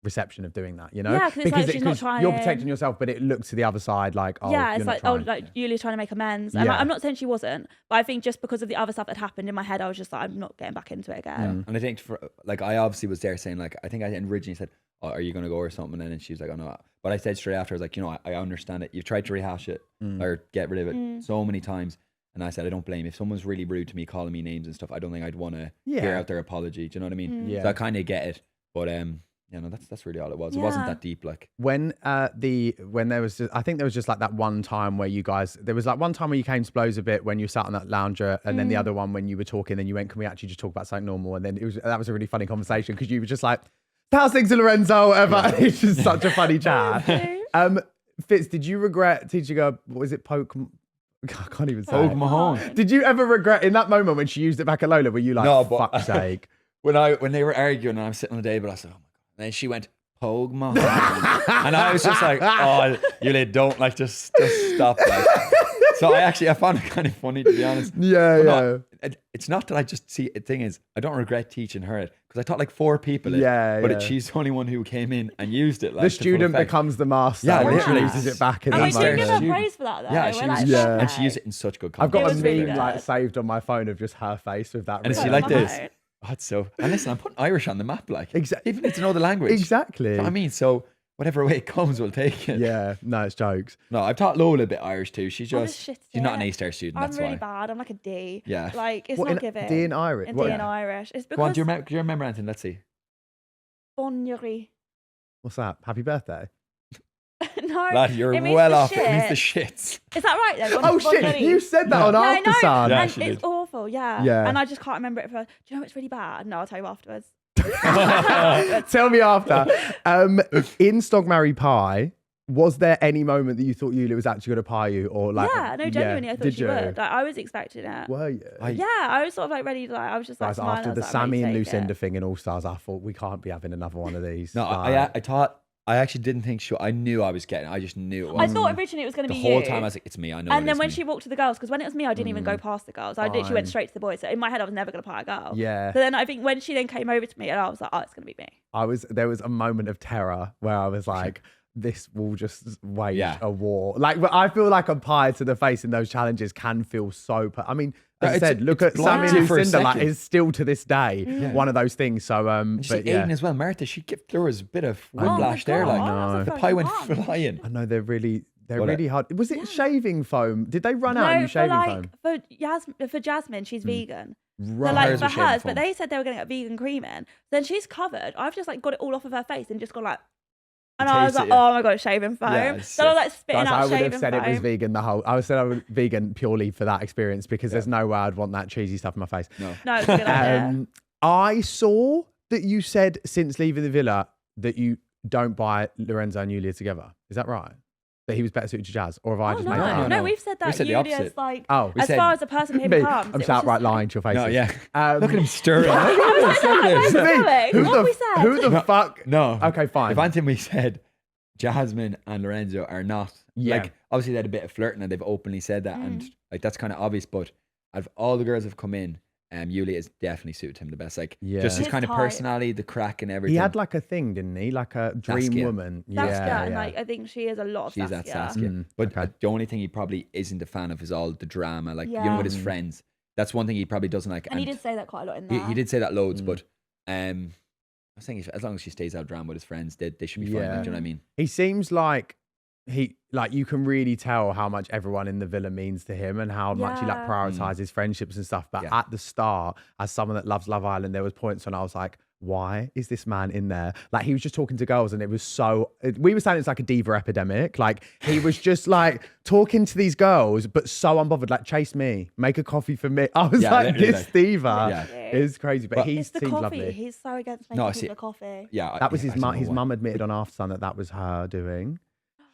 reception of doing that, you know?
Yeah, because like she's not trying.
You're protecting yourself, but it looks to the other side like, oh,
yeah, it's
you're
like,
not
oh,
trying.
like Julia's trying to make amends. And like, I'm not saying she wasn't, but I think just because of the other stuff that happened in my head, I was just like, I'm not getting back into it again.
And I think for like, I obviously was there saying like, I think I originally said, oh, are you going to go or something? And then she was like, oh no. But I said straight after, I was like, you know, I understand it. You've tried to rehash it or get rid of it so many times. And I said, I don't blame. If someone's really rude to me, calling me names and stuff, I don't think I'd want to hear out their apology. Do you know what I mean?
Yeah.
So I kind of get it. But you know, that's really all it was. It wasn't that deep. Like
when there was just, I think there was just like that one time where you guys, there was like one time where you came to blows a bit when you sat on that lounger, and then the other one when you were talking, then you went, can we actually just talk about something normal? And then that was a really funny conversation because you were just like, how's things to Lorenzo, whatever. Yeah. It's just such a funny chat. Fitz, did you regret teaching her, what was it, poke? I can't even say
Poke
it.
Mahone.
Did you ever regret in that moment when she used it back at Lola? Were you like,
no,
fuck's sake?
When they were arguing and I'm sitting on the table, I said, oh my God. And then she went, Pogue Mahone. And I was just like, oh, Yulia, don't like, just stop. Like. So I found it kind of funny, to be honest.
Yeah,
but yeah. It's not that I just see, the thing is, I don't regret teaching her it because I taught like 4 people it.
Yeah,
but she's the only one who came in and used it. Like,
the student becomes the master.
Yeah,
and
literally.
she uses it back in
and
that
we do
moment.
give her praise for that though.
Yeah, and she used it in such good
I've
context.
got a
really
meme like saved on my phone of just her face with that.
And is she like this? Oh, it's so. And listen, I'm putting Irish on the map, like.
Exactly.
Even need to know the language.
Exactly.
You know what I mean, so whatever way it comes, we'll take it.
Yeah, no, it's jokes.
No, I've taught Lola a bit Irish too. She's just, she's not an A-star student.
I'm
that's
really
why.
bad. I'm like a D.
Yeah.
Like it's not giving.
D in Irish.
D in Irish. It's because.
Go on, do you remember anything? Let's see.
Bonnery.
What's that? Happy birthday.
No,
Lad, you're well off. It means the shits.
Is that right then?
Oh shit! You said that on After Sun.
Yeah,
and it's awful. Yeah.
Yeah.
And I just can't remember it. Do you know it's really bad? No, I'll tell you afterwards.
Tell me after. In Stog Marry Pie, was there any moment that you thought Yulia was actually going to pie you, or like?
Yeah, no, genuinely, I thought she would. Like, I was expecting it.
Were you?
Yeah, I was sort of like ready to like. I was just like,
guys, after the
like,
Sammy and Lucinda thing in All Stars, I thought we can't be having another one of these.
No, I thought. I actually didn't think she. I knew I was getting. I just knew it was.
I thought originally it was going to be
the whole time. I was like, it's me. I know.
And then when she walked to the girls, because when it was me, I didn't even go past the girls. I literally went straight to the boys. So in my head, I was never going to pie a girl.
Yeah.
So then I think when she then came over to me, and I was like, oh, it's going to be me.
There was a moment of terror where I was like, this will just wage a war. Like, but I feel like a pie to the face in those challenges can feel so. I mean, as I said, look at Sammy and Lucinda. Like, is still to this day one of those things. So, but
Aiden as well, Martha. She gave Laura's a bit of whiplash there. Like, the pie went flying.
I know they're really hard. Was it shaving foam? Did they run out and shaving foam?
For Jasmine, she's vegan.
Right.
So like for hers, but they said they were going to get vegan cream in. Then she's covered. I've just like got it all off of her face and just gone like. And I was like, oh my God, shaving foam.
Yeah,
so I was like spitting out shaving foam.
I would have said it was vegan I was vegan purely for that experience because there's no way I'd want that cheesy stuff in my face.
No, it's a good idea.
I saw that you said since leaving the villa that you don't buy Lorenzo and Yulia together. Is that right? That he was better suited to Jazz? Or have I just made that up?
No, we've said that.
We said
Yulia's like,
far
as a person who becomes.
I'm outright lying to your face.
No, yeah. Look at him stirring.
Who the fuck?
No.
Okay, fine.
If anything we said, Jasmine and Lorenzo are not. Like, obviously they had a bit of flirting and they've openly said that. And like, that's kind of obvious. But out of all the girls that have come in, Yulia is definitely suited him the best. Like, just his kind of personality, the crack and everything.
He had like a thing, didn't he? Like a dream
Saskia.
woman.
Saskia, and like I think she is a lot of
She's
Saskia.
that Saskia. But the only thing he probably isn't a fan of is all the drama. Like, you know, with his friends. That's one thing he probably doesn't like.
And he did say that quite a lot in there.
He did say that loads, but I was thinking as long as she stays out drama with his friends, they should be fine. Like, do you know what I mean?
He seems like you can really tell how much everyone in the villa means to him and how much he like prioritizes friendships and stuff. But at the start, as someone that loves Love Island, there was points when I was like, why is this man in there? Like, he was just talking to girls and it was so, we were saying it's like a diva epidemic. Like, he was just like talking to these girls, but so unbothered, like, chase me, make a coffee for me. I was like, this diva is crazy, but he
It's the
seemed
coffee.
lovely.
He's so against making people a coffee.
Yeah.
That was his mum. His mum admitted on After Sun that was her doing.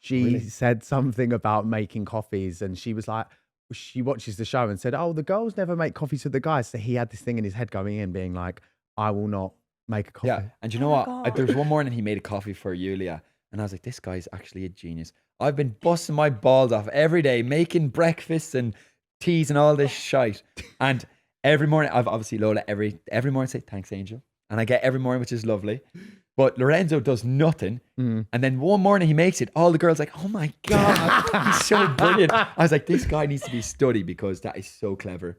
She said something about making coffees and she was like, she watches the show and said, oh, the girls never make coffees for the guys. So he had this thing in his head going in being like, I will not make a coffee.
Yeah, and you know what? There was one morning he made a coffee for Yulia, and I was like, this guy's actually a genius. I've been busting my balls off every day, making breakfasts and teas and all this shite. And every morning, I've obviously Lola every morning say, thanks, Angel. And I get every morning, which is lovely. But Lorenzo does nothing. And then one morning he makes it. All the girls like, oh my God, he's so brilliant. I was like, this guy needs to be studied because that is so clever.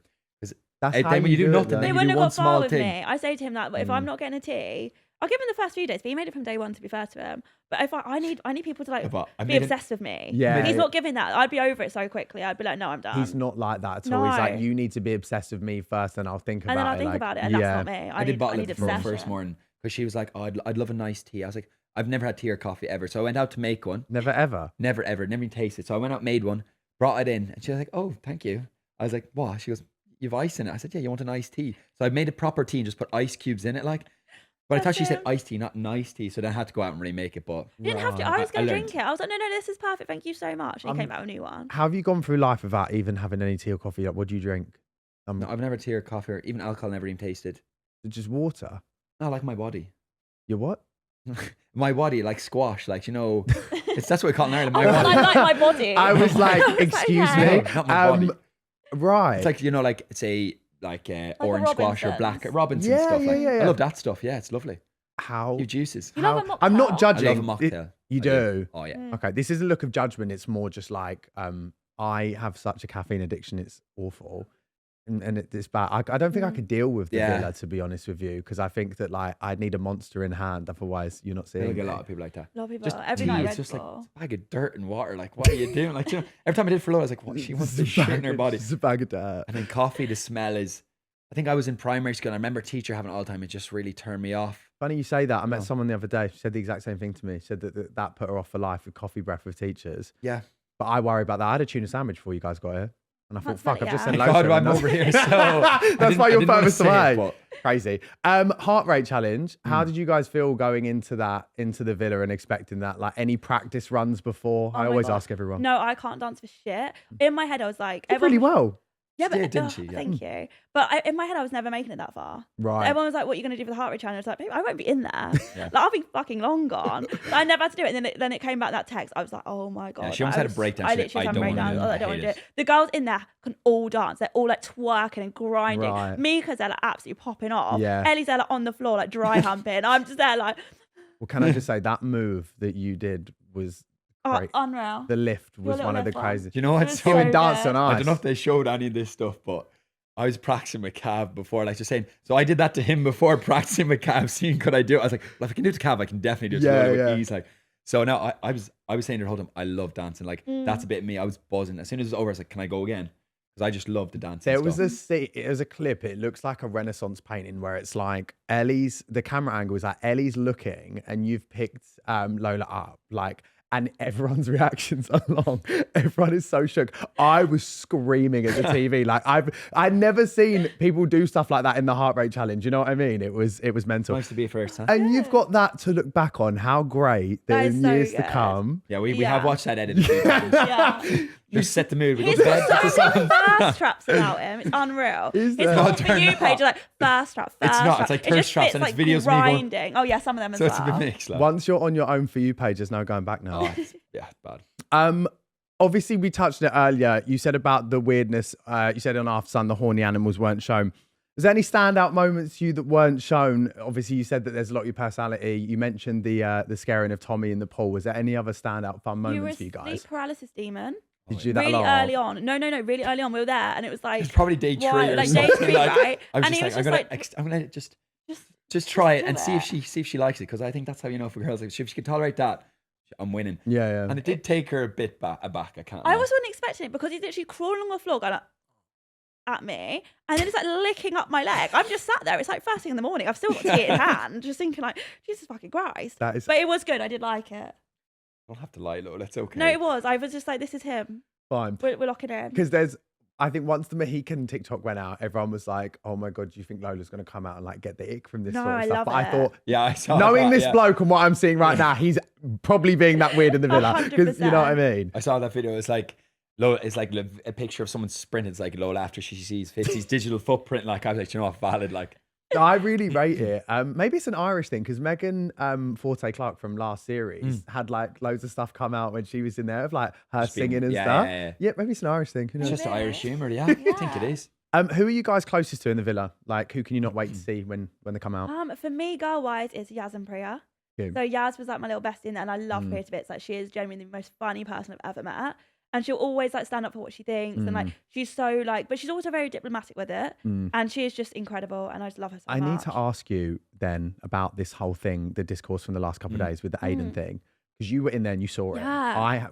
That's
then
how
when you do nothing,
They
then you
wouldn't
do
have
one
got far
small
with
thing.
me. I say to him that if I'm not getting a tea, I'll give him the first few days, but he made it from day one, to be fair to him. But if I need people to like be obsessed with me.
Yeah.
He's not giving that. I'd be over it so quickly. I'd be like, no, I'm done.
He's not like that at all. He's like,
No.
you need to be obsessed with me first and I'll think about it.
and then I'll think
like,
about it, and that's not me.
I did bottle
need
it for the
obsession.
first morning because she was like, oh, I'd love a nice tea. I was like, I've never had tea or coffee ever. So I went out to make one.
Never ever.
Never ever, never even tasted. So I went out, made one, brought it in, and she was like, oh, thank you. I was like, what? She goes, you've ice in it. I said, yeah, you want an iced tea? So I made a proper tea and just put ice cubes in it, like. But I thought she said iced tea, not nice tea. So then I had to go out and remake it. But
You didn't have to. I was going to
learned.
drink it. I was like, no, this is perfect. Thank you so much. And he came out with a new one.
How have you gone through life without even having any tea or coffee? Like, what do you drink?
No, I've never tea or coffee or even alcohol, never even tasted.
Just water.
I like my body.
Your what?
My body, like squash, like, you know, that's what we call it in Ireland. My
I
body.
like my body.
I was like,
I was
excuse
okay.
me.
No, not my body.
Right.
It's like, you know, like it's a orange
a
squash or black
Robinson's.
Robinson
Yeah,
stuff.
yeah,
Like,
yeah,
I
yeah.
love that stuff. Yeah, it's lovely.
How?
You juices.
You love a
I'm not
mocktail?
I
judging.
love a mocktail.
You
I
do?
Oh yeah.
Okay, this isn't a look of judgment. It's more just like, I have such a caffeine addiction. It's awful. And it's bad. I don't think I could deal with the
Yeah.
villa, to be honest with you, because I think that like I'd need a monster in hand. Otherwise, you're not
I
seeing
think a
me.
lot of people like that.
A lot of people.
Just
Every
tea,
night
it's
Red
just like
Bull.
it's a bag of dirt and water. Like, what are you doing? Like, you know, every time I did for Lola, I was like, what? She wants to shit in her body.
It's a bag of dirt.
And then coffee, the smell is. I think I was in primary school. And I remember a teacher having it all the time. It just really turned me off.
Funny you say that. I met someone the other day. She said the exact same thing to me. She said that put her off for life with coffee breath with teachers.
Yeah.
But I worry about that. I had a tuna sandwich before you guys got here. And I thought,
That's
fuck,
not-
I've just
yeah.
said
Thank
loads
God I'm over here. So
That's why you're furthest away.
But
Crazy. Heart rate challenge.
Hmm.
How did you guys feel going into the villa and expecting that? Like any practice runs before?
Oh
I
my
always
God.
ask everyone.
No, I can't dance for shit. In my head, I was like,
Did really well.
Yeah, but
did, didn't she? Yeah.
Thank you. But in my head, I was never making it that far.
Right.
Everyone was like, "What are you going to do for the heart rate challenge?" I was like, "Babe, I won't be in there. Like, I'll be fucking long gone." But I never had to do it. And then it came back that text. I was like, "Oh my God."
she almost had a breakdown.
I
She's like,
literally had a
"I don't
breakdown.
wanna do it.
I don't
I
want to
hate
do it. The girls in there can all dance. They're all like twerking and grinding.
Right.
Mika's there like absolutely popping off.
Yeah.
Ellie's there like on the floor like dry humping. I'm just there like,
Well, can I just say that move that you did was
oh,
great.
unreal.
The lift was
little
one of the
lift one.
craziest.
Do you know
It
what's
was
so
so
Even dance on
good.
ice.
I don't know if they showed any of this stuff, but I was practicing with Cav before, like just saying. So I did that to him before practicing with Cav, seeing could I do it. I was like, well, if I can do it to Cav, I can definitely do it to
Yeah,
Lola
yeah.
with ease. Like, so now I was saying to her, hold on, I love dancing. Like that's a bit of me. I was buzzing. As soon as it was over, I was like, can I go again? Because I just love the dancing.
There was
stuff.
it was a clip. It looks like a Renaissance painting where it's like the camera angle is like Ellie's looking and you've picked Lola up, like, and everyone's reactions are long. Everyone is so shook. I was screaming at the TV. Like I'd never seen people do stuff like that in the heart rate challenge. You know what I mean? It was mental.
Nice to be a first, huh?
And you've got that to look back on. How great that
That
in
is so
years to
good.
come.
Yeah, we
Yeah.
have watched that edit a few times.
Yeah.
Just set the mood. We go
He's
to bed.
got
put
so
this
many
on.
fast traps about him. It's unreal.
Is
It's
there?
not
No,
for
they're
you
not.
page. You're like fast trap, fast
not.
trap.
It's like
It
thirst
just
traps
fits,
and it's
like,
videos of me going-
grinding. Oh yeah, some of them as
So
well.
it's a bit mixed. Like.
Once you're on your own For You page, there's no going back now.
Oh, yeah, bad.
Obviously we touched it earlier. You said about the weirdness. You said on After Sun the horny animals weren't shown. Was there any standout moments to you that weren't shown? Obviously, you said that there's a lot of your personality. You mentioned the scaring of Tommy in the pool. Was there any other standout fun
You were a
moments for you guys?
sleep paralysis demon.
Did you do that
Really
a lot?
early on. No, really early on. We were there, and it was like
It's probably day 3
what,
or
like
something.
day 3,
like,
right?
I was
And he
just
was
like,
just
I'm gonna just try it
do
and see
it.
if she likes it, because I think that's how you know for girls. Like, if she can tolerate that, I'm winning.
Yeah.
And it did take her a bit aback. I can't.
I
lie.
wasn't expecting it because he's literally crawling on the floor, going like, at me, and then it's like licking up my leg. I'm just sat there. It's like first thing in the morning. I've still got tea in hand, just thinking like, Jesus fucking Christ.
That is
But it was good. I did like it.
Don't have to lie, Lola. It's okay.
No, it was. I was just like, this is him.
fine.
We're locking in.
Because I think once the Mohican TikTok went out, everyone was like, "Oh my god, do you think Lola's going to come out and like get the ick from this
No,
sort of
I
stuff?"
love
But I
it.
thought,
Yeah, I saw
knowing
that,
this
yeah.
bloke and what I'm seeing right now, he's probably being that weird in the villa. 'Cause you know what I mean?
I saw that video. It's like Lola. It's like a picture of someone sprinting. It's like Lola after she sees Fitzy's digital footprint. Like I was like, you know what, valid. Like
I really rate it. Maybe it's an Irish thing because Megan Forte Clark from last series had like loads of stuff come out when she was in there of like her
Just being-
singing and
yeah,
stuff.
yeah.
Maybe it's an Irish thing. Who
it's
knows?
just Irish humor. Yeah, I think it is.
Who are you guys closest to in the villa? Like, who can you not wait to see when they come out?
For me, girl-wise, it's Yaz and Priya.
Who?
So Yaz was like my little bestie in there, and I love Priya to bits. Like she is genuinely the most funny person I've ever met. And she'll always like stand up for what she thinks, and like she's so like, but she's also very diplomatic with it, and she is just incredible, and I just love her so
I
much.
need to ask you then about this whole thing, the discourse from the last couple of days with the Aiden thing, because you were in there and you saw it.
Yeah.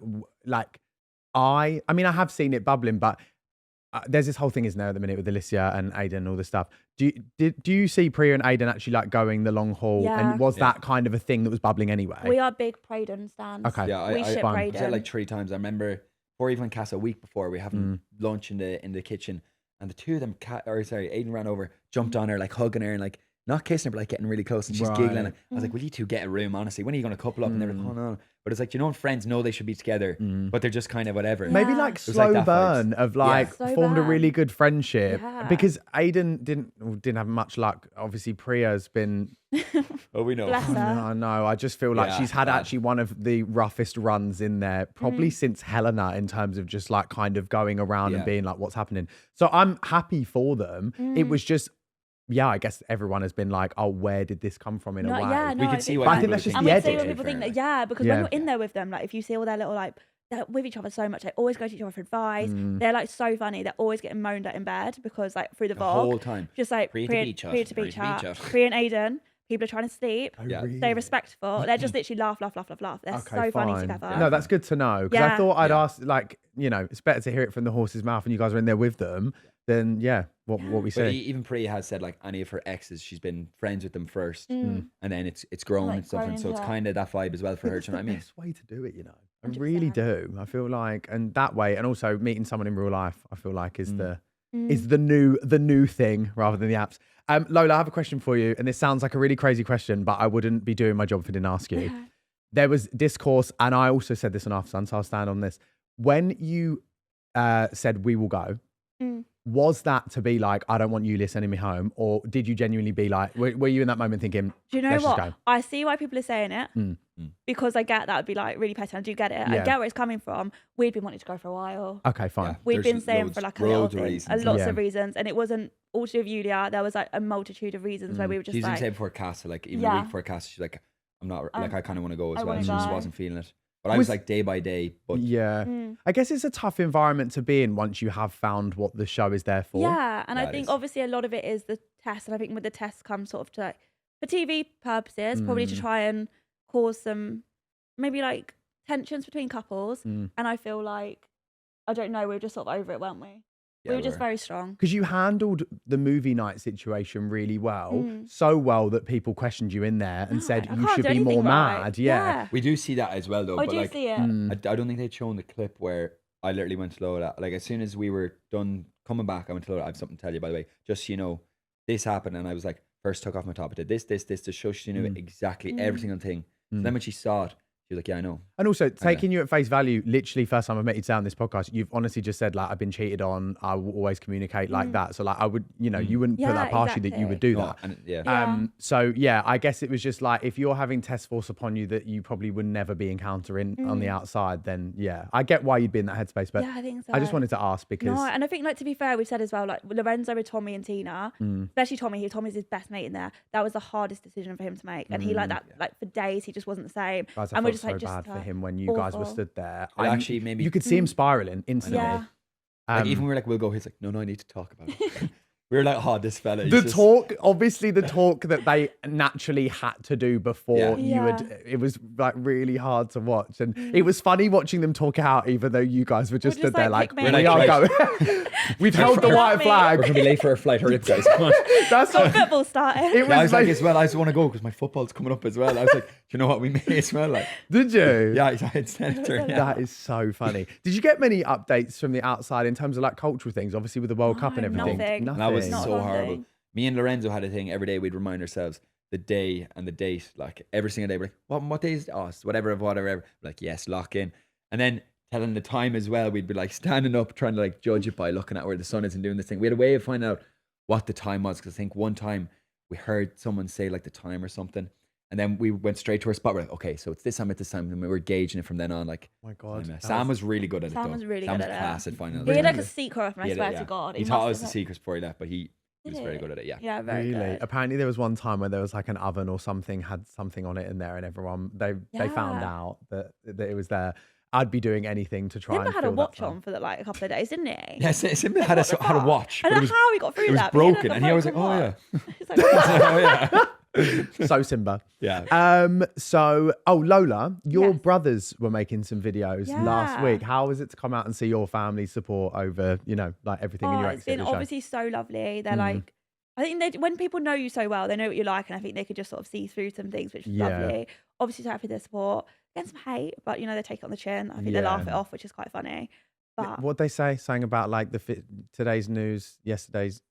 I mean, I have seen it bubbling, but there's this whole thing, isn't there, at the minute with Alicia and Aiden and all this stuff. Do you see Priya and Aiden actually like going the long haul?
Yeah.
And was that kind of a thing that was bubbling anyway?
We are big Praden stands.
Okay.
Yeah,
we ship
fine.
I said
Praden.
like 3 times. I remember before even Casa, a week before, we having lunch in the kitchen, and the two of them, Aiden ran over, jumped on her, like hugging her and like not kissing her, but like getting really close, and she's giggling. I was like, "Will you two get a room? Honestly, when are you going to couple up?" And they're like, "Oh no." But it's like, you know, when friends know they should be together, but they're just kind of whatever.
Maybe
Yeah.
like
was like
slow
that
burn of like
Slow
formed a
burn.
really good friendship
Yeah.
because Aiden didn't have much luck. Obviously, Priya's been.
Oh, we know.
Bless her.
I know. I just feel like
Yeah,
she's had
bad.
actually one of the roughest runs in there, probably since Helena, in terms of just like kind of going around and
Yeah.
being like, what's happening. So I'm happy for them. It was just, yeah, I guess everyone has been like, oh, where did this come from in a way?
Yeah, no,
We
I
can see
think
why
But I
that-
think that's just
and
the
we see
edit.
when people think that, because
Yeah.
when you're in there with them, like if you see all their little like, they're with each other so much, they always go to each other for advice. They're like so funny. They're always getting moaned at in bed because like through the
The
vlog,
whole time.
just like
Priya to
Priya
beach out,
Priya to
Priya
beach
to beach
out,
out.
Priya and Aiden. People are trying to sleep.
Oh,
Yeah.
really?
Stay respectful. They're just literally laugh. They're so funny together.
No, that's good to know because I
Yeah.
thought I'd
Yeah.
ask, like, you know, it's better to hear it from the horse's mouth and you guys are in there with them than, what we
But
say.
even Priya has said like any of her exes, she's been friends with them first,
Mm.
and then it's grown
Like,
and stuff,
grown
and so it's
into it.
kind of that vibe as well for her.
It's
Do you know
the
what I mean?
best way to do it, you know. I
100%.
really do. I feel like, and that way, and also meeting someone in real life, I feel like is the new thing rather than the apps. Lola, I have a question for you, and this sounds like a really crazy question, but I wouldn't be doing my job if I didn't ask you. There was discourse, and I also said this on After Sun, so I'll stand on this. When you said we will go, was that to be like, I don't want you sending me home, or did you genuinely be like, were you in that moment thinking,
Do you know
let's
what?
just go?
I see why people are saying it because I get that would be like really petty. I do get it.
Yeah.
I get where it's coming from. We'd been wanting to go for a while.
Okay, fine.
Yeah.
We'd
There's
been saying
loads-
for like a little
loads of
thing,
reasons.
lots
Yeah.
of reasons, and it wasn't all to do with Julia. There was like a multitude of reasons where we were just
She even
like,
said before Casa, like even a
Yeah.
week before Casa, she's like, I'm not like I kind of want to go as
I
well.
wanna
She just
go.
wasn't feeling it. But I was like day by day. But
Yeah.
Mm.
I guess it's a tough environment to be in once you have found what the show is there for.
yeah. And
Yeah,
I
it
think
is.
obviously a lot of it is the test, and I think with the test comes sort of to like, for TV purposes, probably to try and cause some maybe like tensions between couples. And I feel like, I don't know, we were just sort of over it, weren't we?
Yeah,
we were just
we're-
very strong.
Because you handled the movie night situation really well, so well that people questioned you in there and said
I
you
can't
should
do
be more
anything right.
mad. Yeah.
we do see that as well though.
I
but
do
like,
see it.
I don't think they'd shown the clip where I literally went to Lola. Like as soon as we were done coming back, I went to Lola. I have something to tell you, by the way. Just so you know, this happened, and I was like, first took off my top. I did this to show she knew exactly every single thing. So then when she saw it, she was like, yeah, I know.
And also taking you at face value, literally first time I met you down this podcast, you've honestly just said like, I've been cheated on. I will always communicate like that. So like I would, you know, you wouldn't put
Yeah,
that past you that you would do
No,
that.
and yeah.
Yeah.
So yeah, I guess it was just like, if you're having test force upon you that you probably would never be encountering on the outside, then yeah, I get why you'd be in that headspace. But
Yeah, I think so.
I just wanted to ask because
No, and I think like to be fair, we've said as well, like Lorenzo with Tommy and Tina, especially Tommy, Tommy's his best mate in there. That was the hardest decision for him to make. And he like that, like for days, he just wasn't the same.
guys, I
and
felt
we're just
so
like, just
bad for
like,
him when you guys were
awful.
stood there.
It actually made me-
You could see him spiraling instantly.
Yeah.
Like even we were like, we'll go. He's like, no, I need to talk about it. We were like, oh, this fella.
The talk, obviously, the talk that they naturally had to do before you would, it was like really hard to watch. And it was funny watching them talk it out, even though you guys were just stood there like, we are going. We've held the white flag.
We're going to be late for our flight. Hurry up, guys. Come on.
That's got football started.
I was like, as well, I just want to go because my football's coming up as well. I was like, do you know what we may as well? Like,
did you?
Yeah, I had Senator. Yeah.
That is so funny. Did you get many updates from the outside in terms of like cultural things? Obviously with the World Cup and everything.
Nothing.
And that was
Not
so
one
horrible.
thing.
Me and Lorenzo had a thing every day. We'd remind ourselves the day and the date, like every single day. We're like, what day is it? Oh, it's whatever. Like, yes, lock in. And then telling the time as well. We'd be like standing up, trying to like judge it by looking at where the sun is and doing this thing. We had a way of finding out what the time was. Because I think one time we heard someone say like the time or something. And then we went straight to our spot. We're like, okay, so it's this time at this time. And we were gauging it from then on. Like,
oh my God.
Sam was really good at it.
Sam was really good at it.
Class at finding out.
He had like a secret, and I swear to God.
He taught us the secrets before he left, but he was very good at it. Yeah.
Yeah, very good.
Apparently there was one time where there was like an oven or something had something on it in there, and everyone they found out that it was there. I'd be doing anything to try.
Simba had a watch on for like a couple of days, didn't he?
Yeah, Simba had a watch.
I don't know how he got through that.
It was broken, and he was like, "Oh yeah,
oh
yeah."
So Simba.
Yeah.
Lola, your brothers were making some videos last week. How was it to come out and see your family support over, like everything in your
It's been obviously so lovely. They're like, I think when people know you so well, they know what you like, and I think they could just sort of see through some things, which is lovely. Obviously, so happy with their support. Getting some hate, but they take it on the chin. I think they laugh it off, which is quite funny. But
what they say, saying about like today's news, yesterday's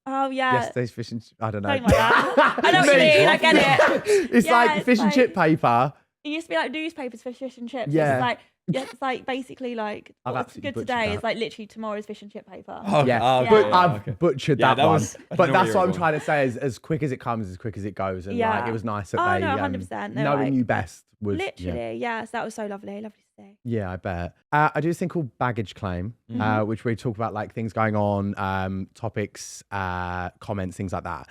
yesterday's fish and I don't know.
Something like that. I know what you mean. I get it.
It's like fish and chip paper.
It used to be like newspapers for fish and chips.
Yeah.
It's like basically like what's good today is like literally tomorrow's fish and chip paper.
Oh, yeah. I've butchered that one. But that's what I'm trying to say is as quick as it comes, as quick as it goes. And like it was nice that they
100%.
knowing you best was
literally, so that was so lovely. Lovely to see.
Yeah, I bet. I do this thing called baggage claim, which we talk about like things going on, topics, comments, things like that.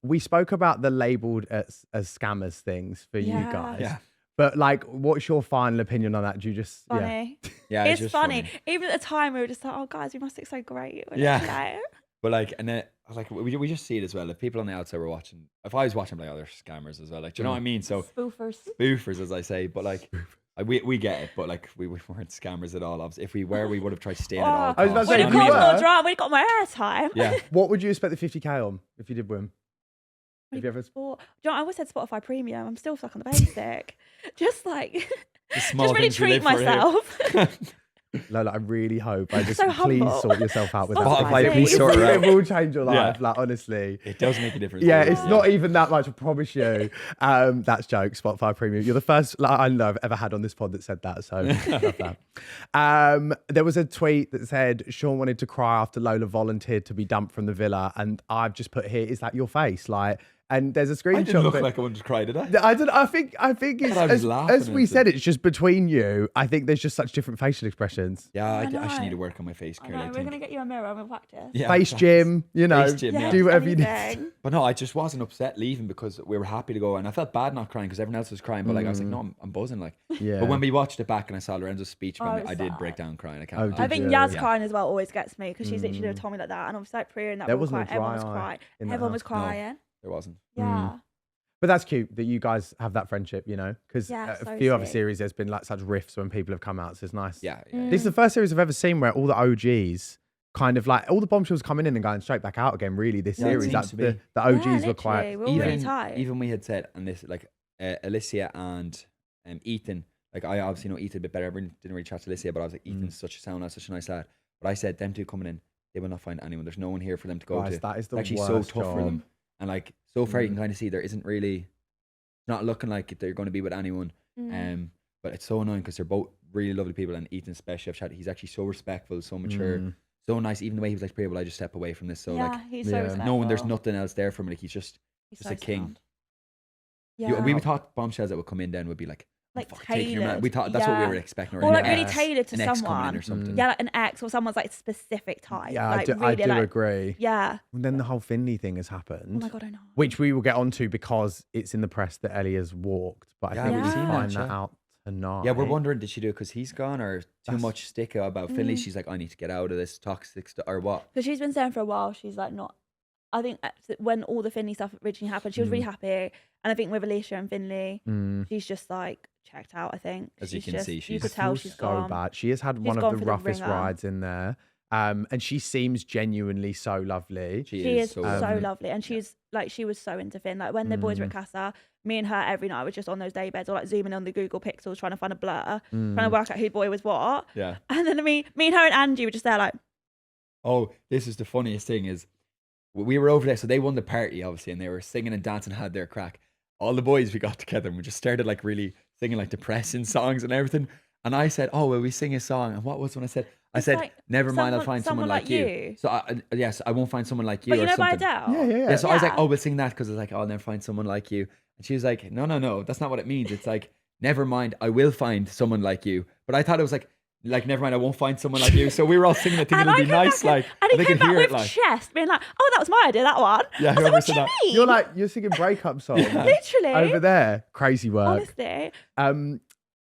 We spoke about the labeled as scammers things for you guys. Yeah. But like, what's your final opinion on that? Do you just
funny? Yeah, it's just funny. Even at the time, we were just like, "Oh, guys, we must look so great."
But like, and then I was like, we just see it as well. If people on the outside were watching, if I was watching, I'm like, oh, they're scammers as well. Like, do you know what I mean? So spoofers, as I say. But like, we get it. But like, we weren't scammers at all. Obviously, if we were, we would have tried to stay in it all.
I was about to say,
we'd have caused more drama. We'd got more airtime.
Yeah.
What would you expect the 50k on if you did win?
Have you ever I always said Spotify Premium. I'm still stuck on the basic. Just like, just really treat myself.
Lola, I really hope. Please sort yourself out with
Spotify. Please sort it out.
It will change your life. Like honestly,
it does make a difference.
Yeah, it's not even that much. I promise you. That's joke. Spotify Premium. You're the first I know I've ever had on this pod that said that. So I love that. There was a tweet that said Sean wanted to cry after Lola volunteered to be dumped from the villa, and I've just put here, is that your face? Like. And there's a screenshot.
I didn't look like I wanted to cry, did I?
I think it's as we said, it's just between you. I think there's just such different facial expressions.
Yeah, I actually need to work on my face.
We're gonna get you a mirror and we'll practice.
Yeah, face gym,
face gym,
do whatever you need.
But no, I just wasn't upset leaving because we were happy to go, and I felt bad not crying because everyone else was crying. But like I was like, no, I'm buzzing. Like, but when we watched it back and I saw Lorenzo's speech, I did break down crying.
I think Yaz crying as well always gets me because she's literally told me like that, and obviously like Priya and that everyone was crying. Everyone was crying.
There wasn't.
Yeah.
But that's cute that you guys have that friendship, because a few other series there's been like such riffs when people have come out, so it's nice.
Yeah.
This is the first series I've ever seen where all the OGs kind of like all the bombshells coming in and going straight back out again. Really, this series, like the OGs were quite.
We're all really tight.
Even we had said, and this like Alicia and Ethan. Like I obviously know Ethan a bit better. I didn't really chat to Alicia, but I was like, Ethan's such a nice lad. But I said, them two coming in, they will not find anyone. There's no one here for them to go to.
That is the
actually so tough for them. And like so far, you can kind of see there isn't really. Not looking like they're going to be with anyone, but it's so annoying because they're both really lovely people, and Ethan especially. I've chatted. He's actually so respectful, so mature, so nice. Even the way he was like, "Priya, will I just step away from this?" So
he's so respectful.
Knowing there's nothing else there for him, like he's just
so
a king.
Sound. Yeah,
we thought bombshells that would come in then would be like taking your man. We thought that's what we were expecting.
Or like really tailored to someone
or something.
Yeah, like an ex or someone's like specific type.
Yeah,
like,
I do agree.
Yeah.
And then the whole Finley thing has happened.
Oh my God, I know.
Which we will get onto because it's in the press that Ellie has walked. But I think we find that out tonight.
Yeah, we're wondering, did she do it because he's gone or too much stick about Finley? She's like, I need to get out of this toxic stuff or what?
Because she's been saying for a while, she's like not. I think when all the Finley stuff originally happened, she was really happy. And I think with Alicia and Finley, she's just like checked out, I think.
As you can see,
you could tell she's
so
gone.
bad. She has had
She's
one
gone
of the
for the
roughest
ringer.
rides in there. And she seems genuinely so lovely.
She is so lovely. And she's like, she was so into Finn. Like when the boys were at Casa, me and her every night were just on those day beds or like zooming on the Google Pixels trying to find a blur, trying to work out who boy was what.
Yeah.
And then me and her and Angie were just there like,
oh, this is the funniest thing is we were over there. So they won the party, obviously, and they were singing and dancing, had their crack. All the boys, we got together and we just started like really singing like depressing songs and everything. And I said, oh, will we sing a song? And what was when I said,
like,
never mind, I'll find someone like you. So yes, I won't find someone like you.
But you
or
know by
something.
Adele?
Yeah.
So I was like, oh, we'll sing that because it's like, oh, I'll never find someone like you. And she was like, no, that's not what it means. It's like, never mind, I will find someone like you. But I thought it was like, never mind, I won't find someone like you. So we were all singing it, thinking it'd be nice, like,
and he
they
came
could
back
hear
with
it, like.
chest, being like, "Oh, that was my idea, that one."
Yeah,
I was like,
whoever
what do
said
you
that.
mean?
You're singing breakup songs.
Literally
Over there. Crazy work.
Honestly,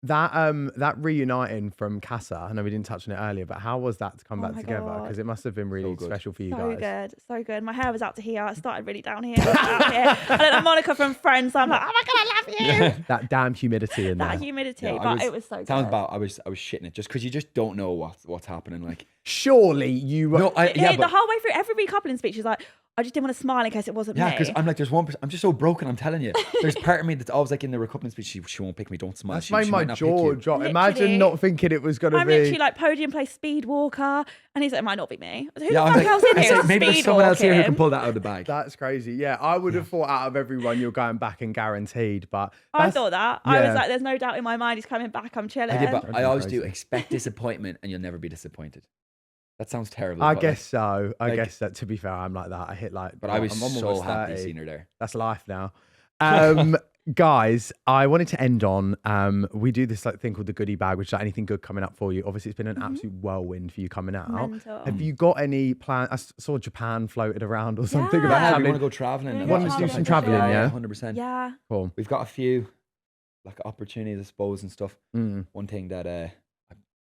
That reuniting from Casa, I know we didn't touch on it earlier, but how was that to come
Oh
back
my
together?
God.
Because it must have been really
good.
special for you
so
guys.
good, so good. My hair was out to here. I started really down here. Out here. I don't know Monica from Friends. So I'm like, oh my god, I love you.
That damn humidity in there.
That humidity,
Yeah,
but it was so good.
Sounds about I was shitting it just because you just don't know what's happening. Like,
Surely you were.
no,
The whole way through every recoupling speech is like, I just didn't want to smile in case it wasn't
yeah,
me.
because I'm like, there's 1%. I'm just so broken. I'm telling you, there's part of me that's always like in the recoupling speech. She won't pick me. Don't smile.
That's
She
made my
might not pick
jaw
you.
drop.
Literally.
Imagine not thinking it was going to
I'm
be.
literally like podium play speed walker, and he's like, it might not be me. I was like, who
Yeah,
the
I
fuck
was
else
like,
in here?
maybe there's
Speed
someone else here who can
walking?
pull that out of the bag.
That's crazy. Yeah, I would have thought out of everyone you're going back and guaranteed, but
I thought that. I
yeah.
was like, there's no doubt in my mind he's coming back. I'm chilling.
I did, but
That'd
I
be
always do
crazy.
expect disappointment, and you'll never be disappointed. That sounds terrible.
I
but,
guess so. I
like-
guess that, to be fair, I'm like that. I hit like.
But I was
I'm
so
almost
happy
30.
seeing her there.
That's life now. Guys, I wanted to end on we do this like thing called the goodie bag, which is like anything good coming up for you. Obviously, it's been an absolute whirlwind for you coming out.
Mental.
Have you got any plan? I saw Japan floated around or something
Yeah.
about
Yeah, we
traveling.
want to go traveling.
Yeah,
and
want
stuff
to do some
like that.
travelling, yeah?
100%.
Yeah.
Cool.
We've got a few like opportunities, I suppose, and stuff.
Mm.
One thing that I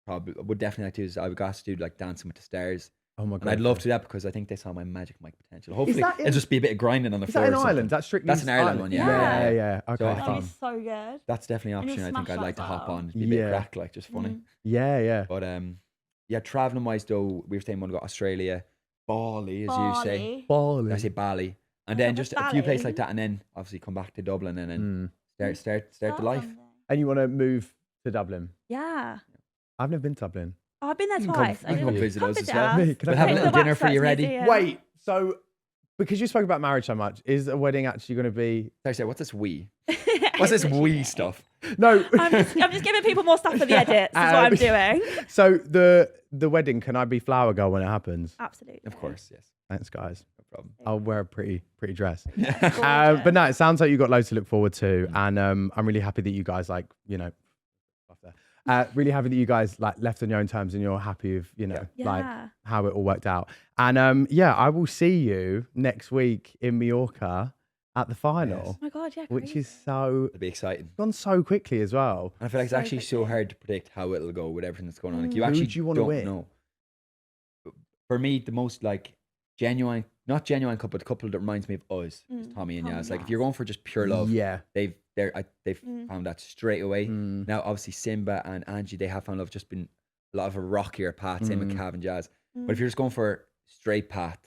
probably would definitely like to do is I would got to do like Dancing with the Stars.
Oh my god.
And I'd love to do that because I think they saw my magic mic potential. Hopefully,
that in-
it'll just be a bit of grinding on the
Is
floor.
that in
or something.
Ireland? That's strictly.
That's an Ireland one, yeah.
Yeah. Okay.
So I
That'd be
fun.
so good.
That's definitely an
And you'll
option. I think
smash
I'd
that
like to
as
hop
well.
on. Be a bit
Yeah.
crack, like just funny.
Yeah.
But yeah, traveling wise though, we were saying we want to go Australia, Bali, as you say.
Bali.
I say Bali, and
Oh,
then
what's
just a few places
Bali?
like that, and then obviously come back to Dublin, and then
Mm.
start the life.
And you want to move to Dublin?
Yeah.
I've never been to Dublin.
Oh, I've been there
You can
twice.
come, you can come visit us as
visit
well.
us.
Me, can I
We'll have a
come?
little
The
dinner for you
Waxworks
ready.
Museum.
Wait, so because you spoke about marriage so much, is a wedding actually going to be?
Sorry, say, what's this we? What's this we stuff?
No.
I'm just giving people more stuff for the edits. Is what I'm doing.
So the wedding, can I be flower girl when it happens?
Absolutely.
Of course, yes,
Thanks, guys.
no problem.
I'll wear a pretty dress.
Gorgeous.
But no, it sounds like you've got loads to look forward to, and I'm really happy that you guys really happy that you guys like left on your own terms and you're happy with like
Yeah.
how it all worked out. And yeah, I will see you next week in Mallorca at the final,
Oh my god, yeah.
which is
crazy.
so
It'll be exciting.
gone so quickly as well.
And I feel like it's
So
actually so
quickly.
hard to predict how it'll go with everything that's going on. Like you
Who
actually
do you wanna
don't
win?
know. For me, the most like genuine, not genuine couple, but the couple that reminds me of us is Tommy and
Tommy
Yaz. Like
and
if you're
Yaz.
going for just pure love,
Yeah.
they've found that straight away.
Mm.
Now obviously Simba and Angie, they have found love, just been a lot of a rockier path. Same with Cav and Jazz. But if you're just going for straight path,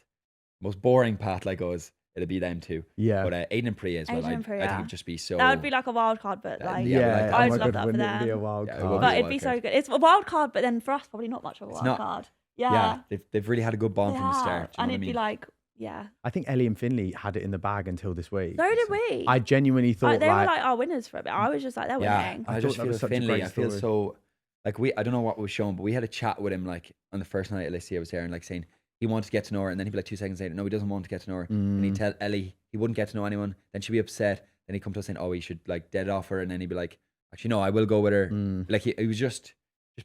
most boring path like us, it'll be them two.
Yeah.
But Aiden and Priya as well.
Aiden and
I think
Priya.
it'd just be so.
That would be like a wild card, but
Yeah,
like,
yeah,
Yeah.
like that.
Oh
I'd
my
love
God,
that for
wouldn't it be a
them.
wild
Yeah, it
card?
would
but
be a
it'd be
wild
so
card.
good. It's a wild card, but then for us, probably not much of a wild
not.
card.
Yeah,
Yeah.
they've really had a good bond
They
from the
have.
start. Do you know
And
what I
it'd
mean?
be like, yeah.
I think Ellie and Finley had it in the bag until this week.
So did we.
I genuinely thought
They were
like
like our winners for a bit. I was just like, they're
Yeah,
winning.
I
I
thought
just
that
feel
was such a
Finley.
great
I feel
story.
so like I don't know what was shown, but we had a chat with him like on the first night Alicia was there and like saying he wanted to get to know her, and then he'd be like 2 seconds later, no, he doesn't want to get to know her, and he'd tell Ellie he wouldn't get to know anyone. Then she'd be upset. Then he'd come to us saying, oh, he should like dead off her, and then he'd be like, actually, no, I will go with her. Like he was just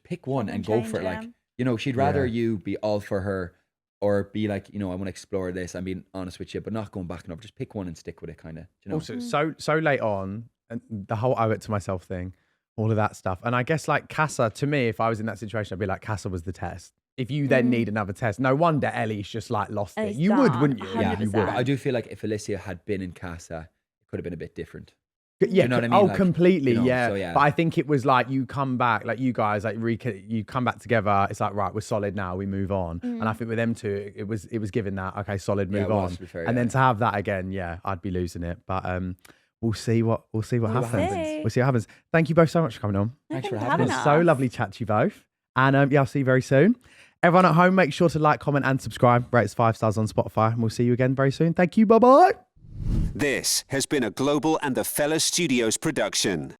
pick one and go for it. Like she'd rather you be all for her. Or be like, I want to explore this. I'm being honest with you, but not going back and over. Just pick one and stick with it, kind of.
Also, so late on, and the whole owe it to myself thing. all of that stuff. And I guess like Casa, to me, if I was in that situation, I'd be like, Casa was the test. If you then need another test, no wonder Ellie's just like lost it.
Ellie's
You would,
done,
wouldn't you?
100%.
You
But
would.
I do feel like if Alicia had been in Casa, it could have been a bit different.
Yeah,
you know what I mean?
oh,
Like,
completely,
you know,
yeah.
so, yeah.
But I think it was like you come back, like you guys, like you come back together. It's like, right, we're solid now. We move on. And I think with them two, it was given that, okay, solid,
Yeah,
move
it was,
on.
to be fair,
And
yeah.
then to have that again, yeah, I'd be losing it. But we'll see what happens.
see.
We'll see what happens. Thank you both so much for coming on.
Thanks for
Thanks
having
It
us.
was so lovely to chat to you both. And yeah, I'll see you very soon. Everyone at home, make sure to like, comment, and subscribe. Rate us 5 stars on Spotify, and we'll see you again very soon. Thank you. Bye bye.
This has been a Global and the Fella Studios production.